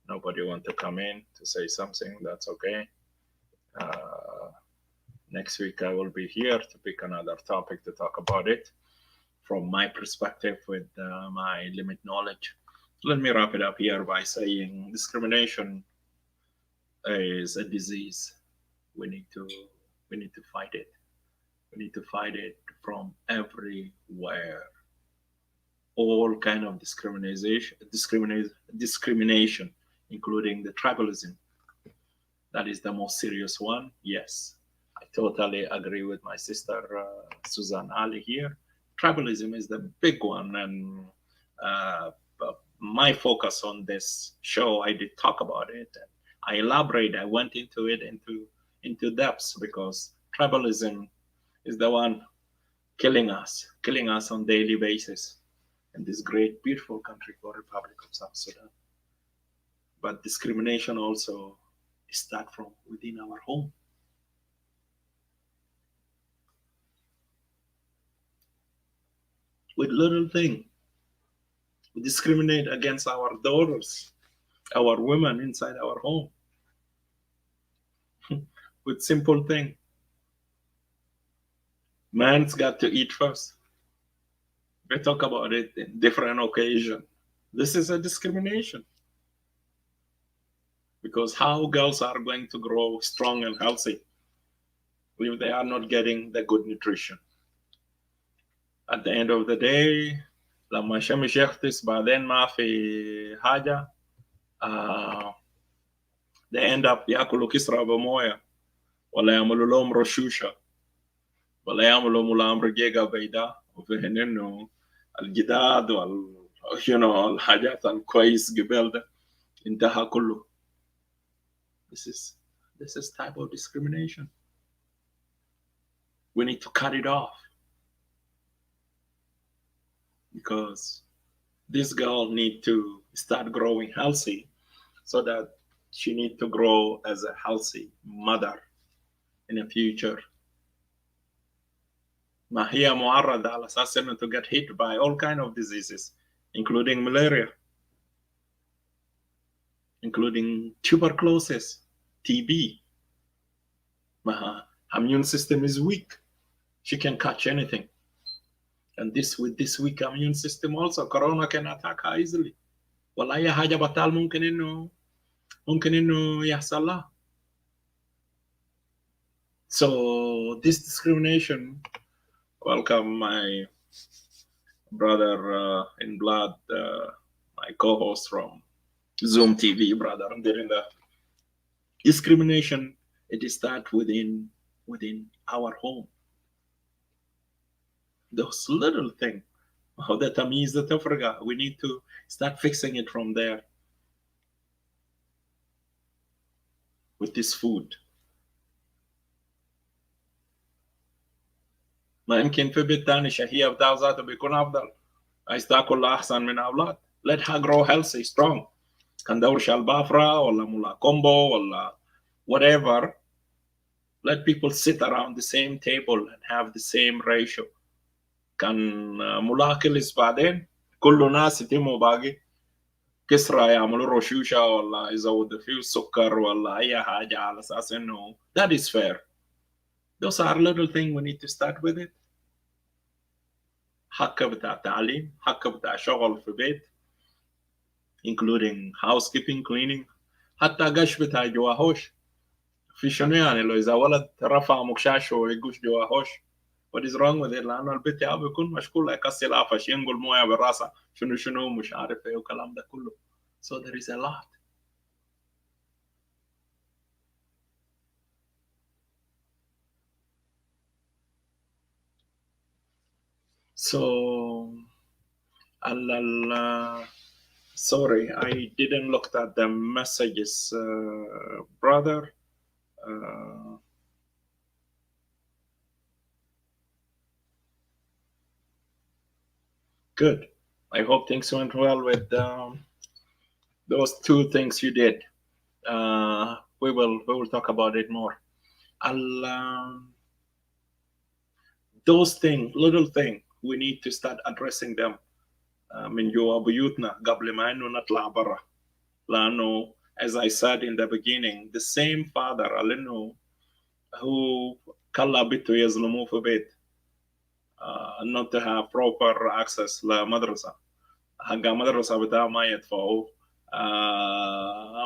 Nobody want to come in to say something. That's okay. Uh, Next week I will be here to pick another topic to talk about it from my perspective with my limited knowledge. Let me wrap it up here by saying discrimination is a disease. We need to fight it. We need to fight it from everywhere. All kind of discrimination, including the tribalism. That is the most serious one. Yes, I totally agree with my sister Suzanne Ali here. Tribalism is the big one, and my focus on this show, I did talk about it. And I elaborate. I went into it into depths because tribalism is the one killing us on daily basis in this great, beautiful country called Republic of South Sudan. But discrimination also start from within our home. With little thing, we discriminate against our daughters, our women inside our home. With simple thing. Man's got to eat first. We talk about it in different occasions. This is a discrimination. Because how girls are going to grow strong and healthy if they are not getting the good nutrition? At the end of the day, لما الشمس يختص بعدين ما في حاجة they end up ياكلوا كسرة بموية ولا يعملوا لهم رشوشة ولا يعملوا ملام رقيقة بيضاء وفهن إنه الجداد الحاجات الكويس قبل ده انتهى كله. This is type of discrimination. We need to cut it off. Because this girl need to start growing healthy so that she need to grow as a healthy mother in the future. ما هي معرضة على أساس إنه to get hit by all kind of diseases, including malaria, including tuberculosis, TB. Her immune system is weak. She can catch anything. And with this weak immune system also, corona can attack her easily. ولا أي حاجة بطال ممكن إنه يحصل لها. So this discrimination, welcome my brother in blood, my co-host from Zoom TV, brother. I'm doing the discrimination. It starts within our home. Those little things. That means that we need to start fixing it from there. With this food. ما يمكن في بيت تاني شهية بتاع ذاته بيكون أفضل. عايز تاكل أحسن من أولاد. Let her grow healthy, strong. كان دور شالبافرا ولا مولا كومبو ولا whatever. Let people sit around the same table and have the same ratio. كان ملاكلس بعدين كل ناس يتموا باقي كسرة يعملوا رشوشة ولا يزودوا فيه سكر ولا أي حاجة على أساس إنه that is fair. Those are little things we need to start with it. حق بتاع تعليم، حق بتاع شغل في بيت, including housekeeping, cleaning, حتى قش بتاع جواهوش. في شنو يعني لو إذا ولد رفع مكشاشه ويقش جواهوش. What is wrong with it? لأنه البيت يا بيكون مشغول يكسر عفش ينقل موية براسه شنو مش عارف إيه وكلام ده كله. So there is a lot. So, sorry, I didn't look at the messages, brother. Good. I hope things went well with those two things you did. We will talk about it more. those things, little things, we need to start addressing them من جوا بيوتنا قبل ما إنه نطلع برا. لأنه as I said in the beginning, the same father لأنه who كلا بيته يظلموه في بيت not to have proper access لمدرسة، حق مدرسة بتاعه ما يدفعوه،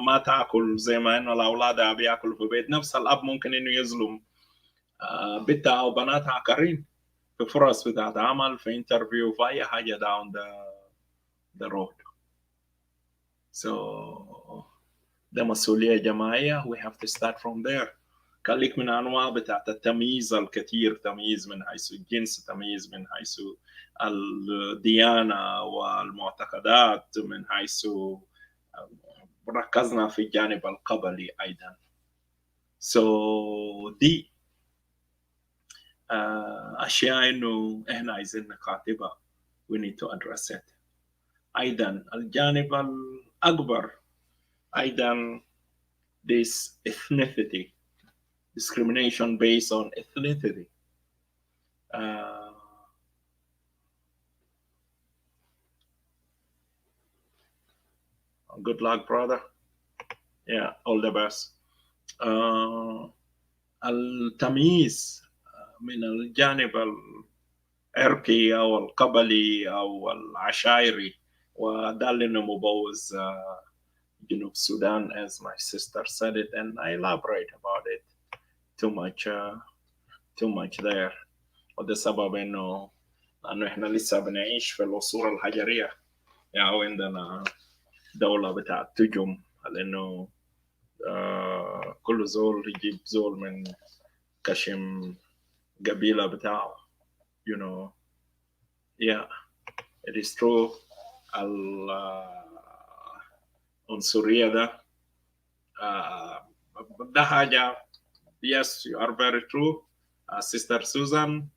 ما تاكل زي ما انه الاولاد بياكلوا في بيت، نفس الاب ممكن انه يظلم بنتها او بناتها اخرين في فرص بتاعت عمل، في انترفيو، في اي حاجه down the road. So ده مسؤوليه جماعيه. We have to start from there. كذلك من انواع بتاعت التمييز الكثير، تمييز من حيث الجنس، تمييز من حيث الديانه والمعتقدات، من حيث ركزنا في الجانب القبلي ايضا. So دي اشياء انه احنا عايزين نخاطبها. We need to address it. ايضا الجانب الاكبر ايضا this ethnicity, discrimination based on ethnicity. Good luck, brother. Yeah, all the best. التمييز من الجانب العرقي أو القبلي أو العشائري، وده اللي مبوظ جنوب السودان as my sister said it, and I elaborate about it too much there. وده سبب إنه إحنا لسه بنعيش في العصور الحجرية، يعني عندنا دولة بتاعت تجم، لأنه كل زول يجيب زول من كشم قبيلة بتاعه. You know, yeah, it is true. العنصرية ده حاجة. Yes, you are very true. Sister Susan,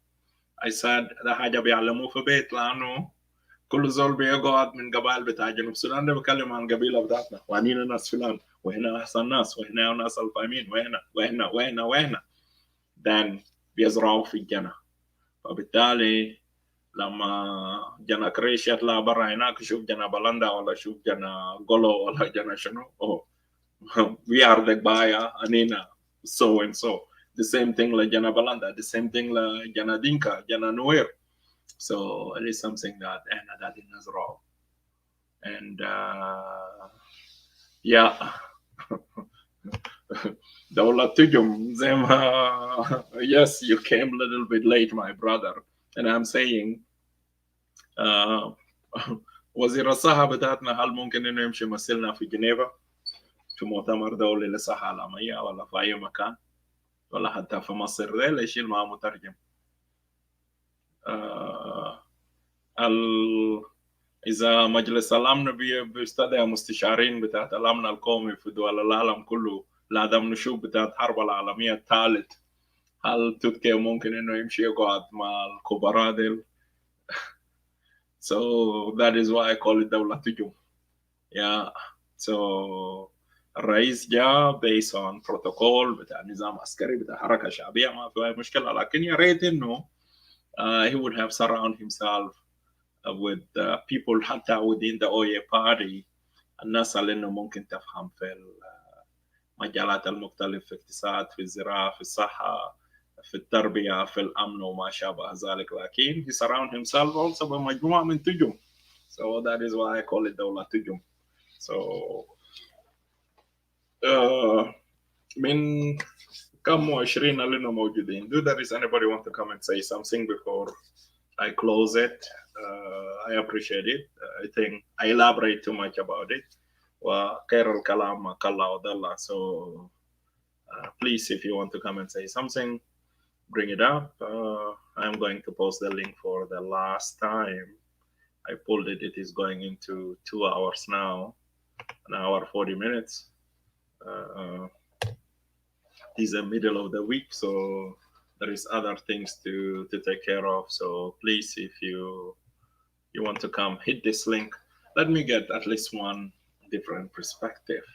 I said ده حاجة بيعلموه في بيت، لأنه كل زول بيقعد من قبائل بتاع جنوب السودان ده بيتكلم عن قبيلة بتاعتنا، وعنينا ناس فلان، وهنا أحسن ناس، وهنا ناس الفاهمين، وهنا then بيزرعوا في الجنة. فبالتالي لما جنا كريش يطلع برا هناك يشوف جنا بلندا ولا يشوف جنا غولو ولا جنا شنو، we are the buyer anina so and so. The same thing like jana balanda, the same thing like jana dinka, jana nuer. So it is something that is wrong. And yeah. Dawla Tujum Zema, yes, you came a little bit late, my brother. And I'm saying وزير الصحة بتاعتنا هل ممكن انه يمشي يمثلنا في جنيفا في مؤتمر دولي للصحة العالمية، ولا في أي مكان، ولا حتى في مصر ده اللي يشيل معه مترجم؟ إذا مجلس الأمن بيستدعي مستشارين بتاعت الأمن القومي في دول العالم كله لعدم نشوف بتاعت الحرب العالمية الثالث، هل تركيا ممكن إنه يمشي يقعد مع الكبراء ديل؟ So that is why I call it دولة تجوم. Yeah. So الرئيس جاء based on protocol بتاع نظام عسكري بتاع حركة شعبية، ما في أي مشكلة، لكن يا ريت إنه he would have surround himself with people حتى within the OA party، الناس اللي إنه ممكن تفهم في المجالات المختلفة، في الاقتصاد، في الزراعة، في الصحة، في التربية، في الأمن وما شابه ذلك، لكن he surround himself also بمجموعة من تجوم. So that is why I call it دولة تجوم. So من كم 20 اللي موجودين. Do there is anybody want to come and say something before I close it? I appreciate it. I think I elaborate too much about it. وخير الكلام ما قل ودل. So please, if you want to come and say something, bring it up. I'm going to post the link for the last time. I pulled it. It is going into 2 hours now, an hour 40 minutes. It is the middle of the week, so there is other things to take care of. So please, if you want to come, hit this link. Let me get at least one different perspective.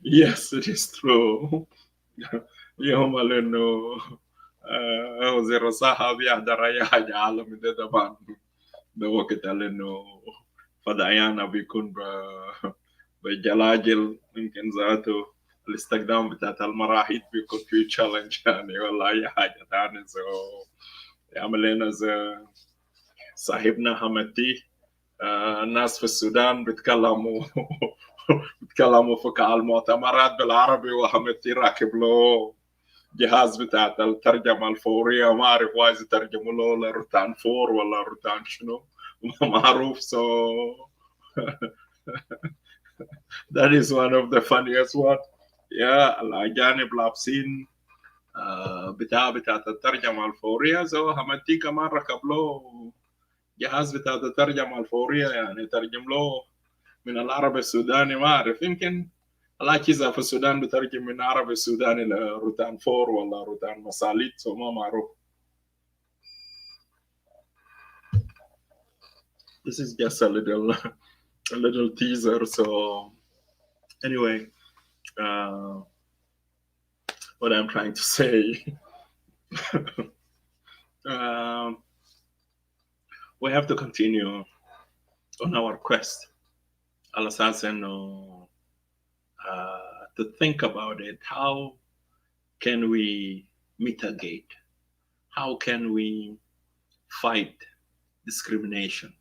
Yes, it is true. يوم لأنه وزير الصحة بيحضر أي حاجة عالمي ده طبعا ده وقت لأنه فدعيانا بيكون بجلاجل يمكن ذاته الاستخدام بتاعت المراحيض بيكون فيه تشالنج يعني ولا أي حاجة تاني يعمل لنا زي صاحبنا حمدتي الناس في السودان بيتكلموا بيتكلموا في المؤتمرات بالعربي وحمدتي راكب له جهاز بتاع الترجمة الفورية ما أعرف وايز يترجموا له لروتان فور ولا روتان شنو معروف that is one of the funniest one الأجانب لابسين بتاعت الترجمة الفورية حمدتي كمان ركب له جهاز بتاع الترجمة الفورية يعني ترجم له من العربي السوداني ما أعرف يمكن الأجهزة في السودان بترجم من العربي السوداني لروتان فور ولا روتان مساليت ما معروف. This is just a little teaser. So anyway, what I'm trying to say, we have to continue on our quest. Al-Assassin, to think about it. How can we mitigate? How can we fight discrimination?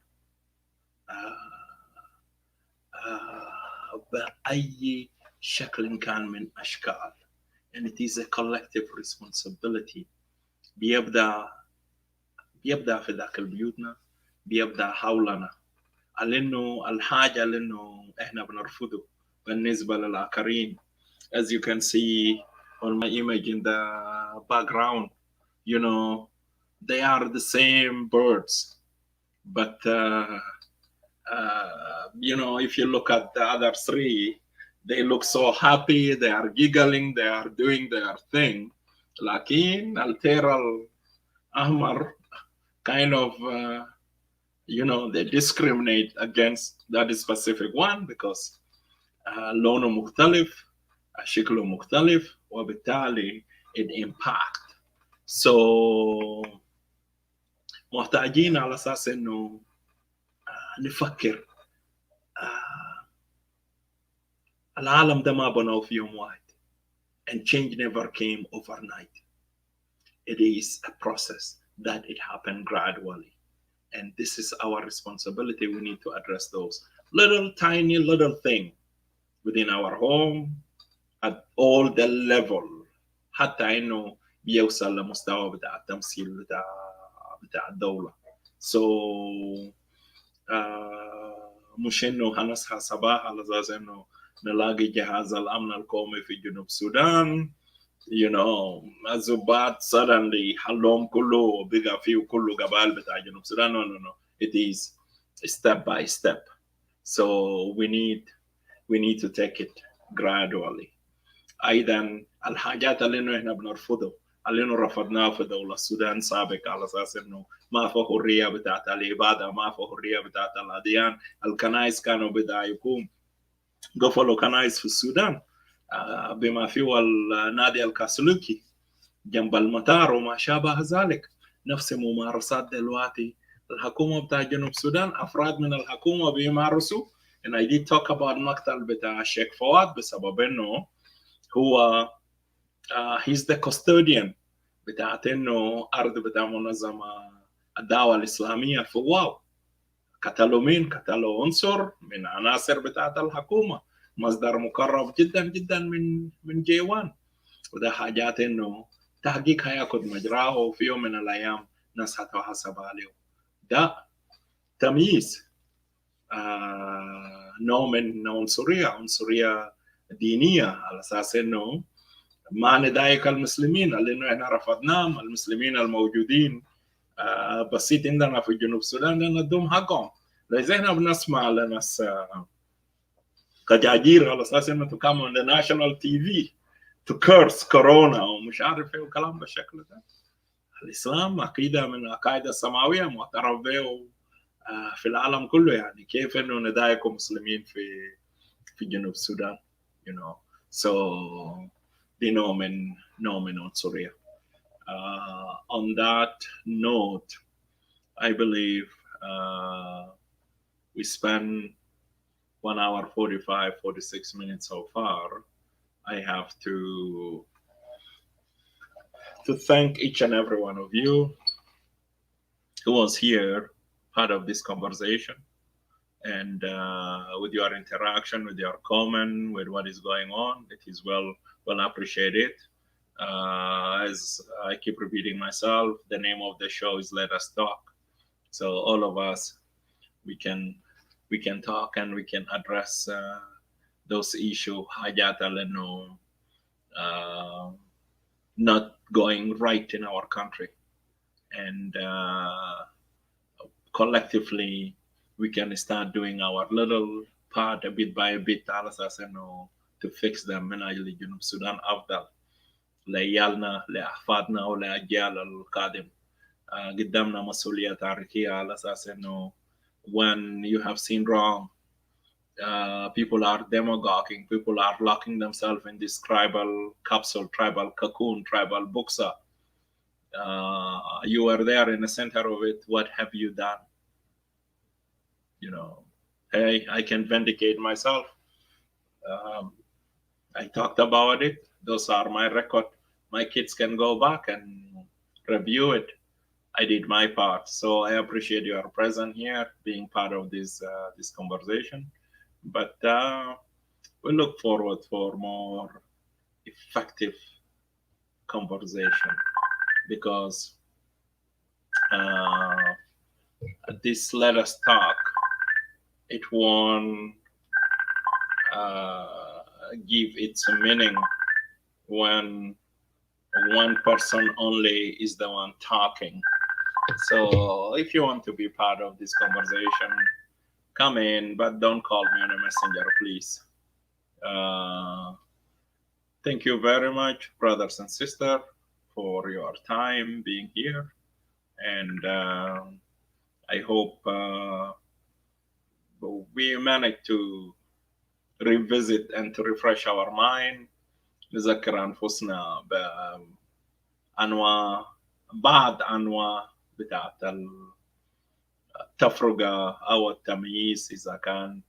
بأي شكل كان من أشكال. And it is a collective responsibility. بيبدأ في داخل بيوتنا، بيبدأ حولنا. لأنه الحاجة لأنه إحنا بنرفضه بالنسبة للآخرين. As you can see on my image in the background, you know, they are the same birds, but you know, if you look at the other three, they look so happy, they are giggling, they are doing their thing. لكن التير الأحمر kind of you know, they discriminate against that specific one because لونه مختلف، شكله مختلف، وبالتالي it impact. So محتاجين على أساس إنه نفكر العالم ده ما بنوه في يوم واحد. And change never came overnight. It is a process that it happened gradually. And this is our responsibility. We need to address those tiny little things within our home at all the level. حتى إنه بيوصل لمستوى بتاع التمثيل بتاع الدولة. So مش إنه هنصحى صباح على أساس إنه نلاقي جهاز الأمن القومي في جنوب السودان. You know, الضباط suddenly حلهم كله بقى فيه كله قبائل بتاع جنوب السودان. No. It is step by step. So we need to take it gradually. أيضا الحاجات اللي إنه إحنا بنرفضه اللي إنه رفضناه في دولة السودان سابق على أساس إنه ما في حرية بتاعت العبادة، ما في حرية بتاعت الأديان. الكنائس كانوا بدأ يكون قفلوا كنائس في السودان بما فيه النادي الكاثوليكي جنب المطار وما شابه ذلك. نفس ممارسات دلوقتي الحكومة بتاع جنوب السودان، أفراد من الحكومة بيمارسوا. And I did talk about مقتل بتاع الشيخ فؤاد بسبب إنه هو he's the custodian بتاعت إنه أرض بتاع منظمة الدعوة الإسلامية في واو. قتلوا مين؟ قتلوا عنصر من عناصر بتاعت الحكومة، مصدر مقرب جدا جدا من جيوان. وده حاجات إنه تحقيق هياخد مجراه وفي يوم من الأيام ناس هتحاسب عليه. ده تمييز نوع من عنصرية دينية على أساس إنه ما نضايق المسلمين لأنه إحنا رفضناهم. المسلمين الموجودين بسيط عندنا في جنوب السودان ندوم حقهم. لذا إحنا بنسمع لناس كجاجير على أساس إنه تكون on the national TV to curse كورونا ومش عارف إيه وكلام بالشكل ده. الإسلام عقيدة من العقائد السماوية معترف به في العالم كله. يعني كيف إنه نضايق مسلمين في جنوب السودان, you know. So the nomen Surya. On that note, I believe we spent 1 hour 46 minutes so far. I have to thank each and every one of you who was here, part of this conversation, and with your interaction, with your comment, with what is going on. It is well appreciated. As I keep repeating myself, the name of the show is Let Us Talk. So all of us, we can talk and we can address those issues. Hajat uh, not going right in our country, and collectively we can start doing our little part a bit by a bit على أساس إنه to fix them من أجل جنوب السودان أفضل لعيالنا لأحفادنا ولأجيال القادم. قدامنا مسؤولية تاريخية على أساس إنه when you have seen wrong, people are demagoguing, people are locking themselves in this tribal capsule, tribal cocoon, tribal buxa. You are there in the center of it. What have you done? You know, hey, I can vindicate myself. Um, I talked about it. Those are my record. My kids can go back and review it. I did my part. So I appreciate your presence here, being part of this conversation. But we look forward for more effective conversation because uh, this Let Us Talk, it won't give its meaning when one person only is the one talking. So if you want to be part of this conversation, come in, but don't call me on a messenger, please. Uh, Thank you very much, brothers and sisters, for your time being here. And I hope we managed to revisit and to refresh our mind. نذكر أنفسنا بأنواع بعض أنواع بتاعت التفرقة أو التمييز، إذا كان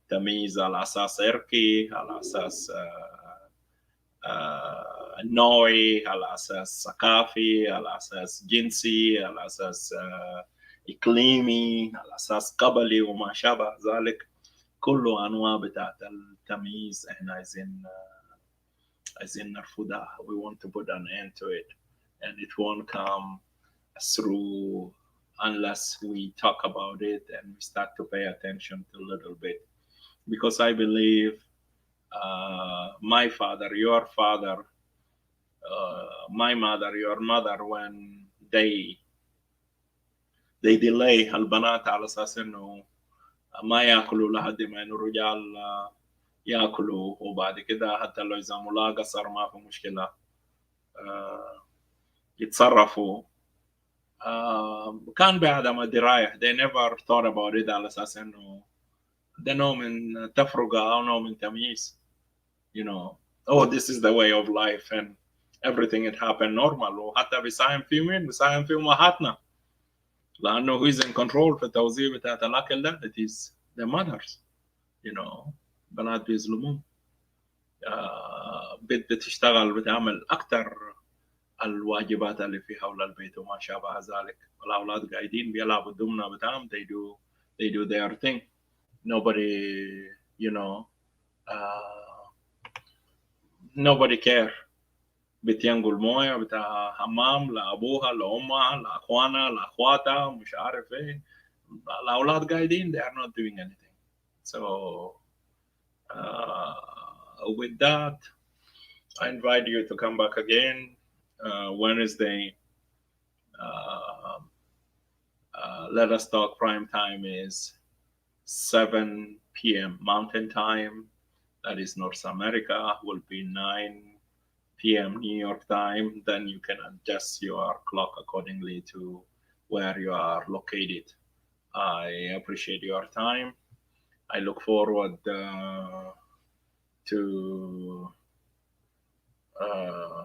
تمييز على أساس عرقي، على أساس نوعي، على أساس ثقافي، على أساس جنسي، على أساس إقليمي، على أساس قبلي وما شابه ذلك. كله أنواع بتاعت التمييز إحنا عايزين نرفضها. We want to put an end to it, and it won't come through unless we talk about it and we start to pay attention to a little bit. Because I believe my father, your father, my mother, your mother, when they delay البنات على أساس إنه ما يأكلوا لحد ما إنه الرجال يأكلوا، وبعد كده حتى لو إذا ملاقى صار ما في مشكلة يتصرفوا. كان بعدم الدراية. They never thought about it على أساس إنه ده نوع من تفرقة أو نوع من تمييز. You know, oh, this is the way of life and everything it happened normal. وحتى بيساهم في مين؟ بيساهم في أمهاتنا، لأنه who is in control في التوزيع بتاعت الأكل ده. It is the mothers. You know, بنات بيظلمون. بنت بتشتغل بتعمل أكتر الواجبات اللي في حول البيت وما شابه ذلك، والأولاد قاعدين بيلعبوا الدمنة بتاعهم. They do their thing. Nobody, you know, nobody care. بتينقوا المويه بتاع حمام لابوها لامها لاخوانها لاخواتها مش عارف ايه. الاولاد قاعدين they are not doing anything. So with that, I invite you to come back again Wednesday. Let Us Talk prime time is 7 p.m. Mountain Time. That is North America. Will be 9 p.m. New York time. Then you can adjust your clock accordingly to where you are located. I appreciate your time. I look forward to Uh,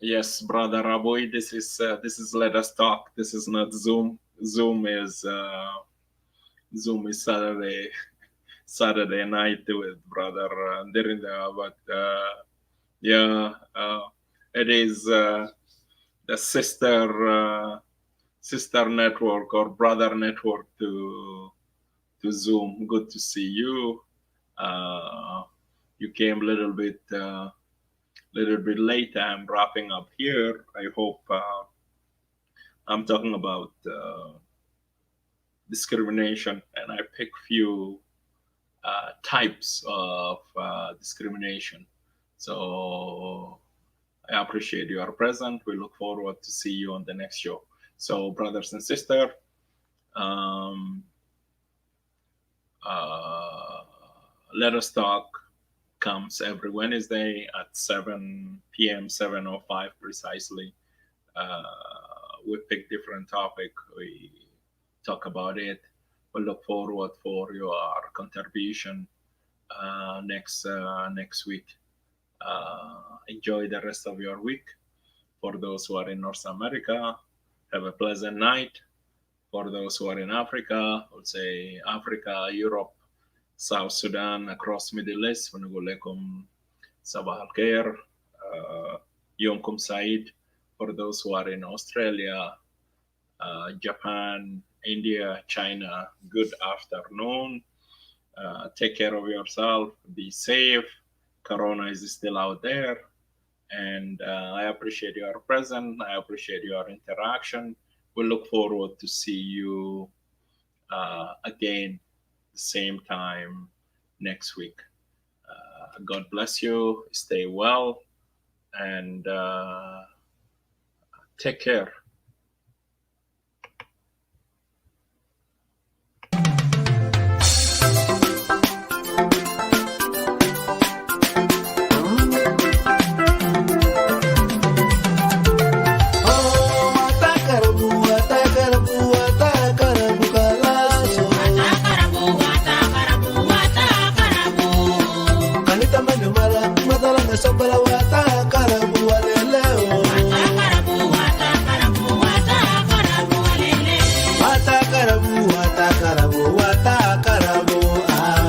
yes, brother Aboy, this is Let Us Talk. This is not Zoom. Zoom is Saturday night with brother Dirinda, but yeah, it is the sister network or brother network to Zoom. Good to see you. You came a little bit late. I'm wrapping up here. I hope I'm talking about discrimination, and I pick few types of discrimination. So I appreciate your presence. We look forward to see you on the next show. So, brothers and sisters, Let Us Talk comes every Wednesday at 7 p.m., 7:05 precisely. We pick different topic. We talk about it. We look forward for your contribution next week. Enjoy the rest of your week. For those who are in North America, have a pleasant night. For those who are in Africa, I would say Africa, Europe, South Sudan, across Middle East, ونقول لكم صباح الخير, يومكم سعيد. For those who are in Australia, Japan, India, China, good afternoon. Take care of yourself. Be safe. Corona is still out there. And I appreciate your presence. I appreciate your interaction. We look forward to see you again, same time next week. God bless you. Stay well. And take care.
Sambara wata karabu, oh,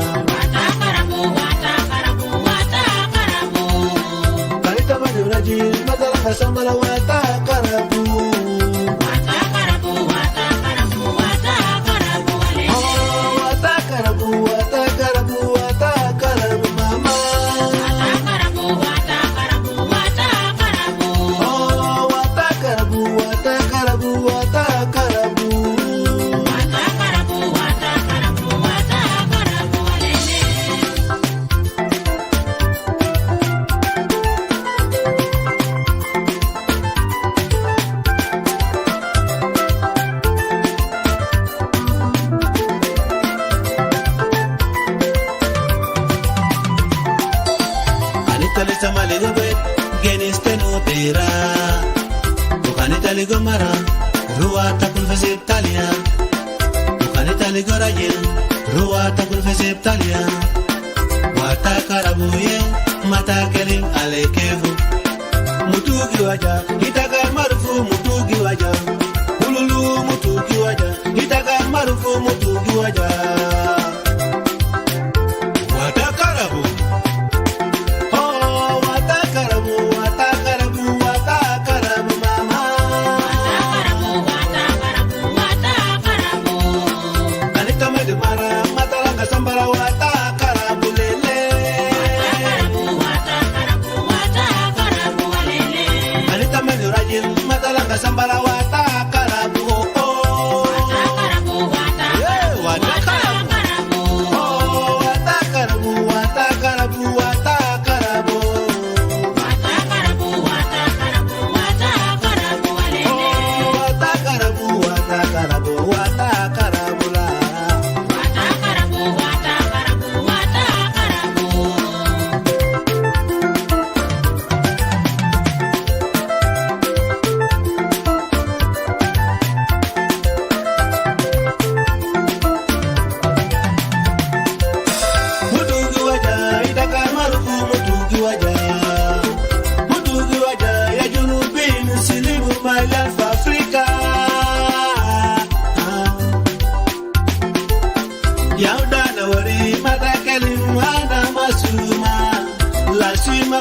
wata karabu, wata karabu.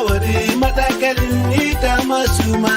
wari matakalin ita masuma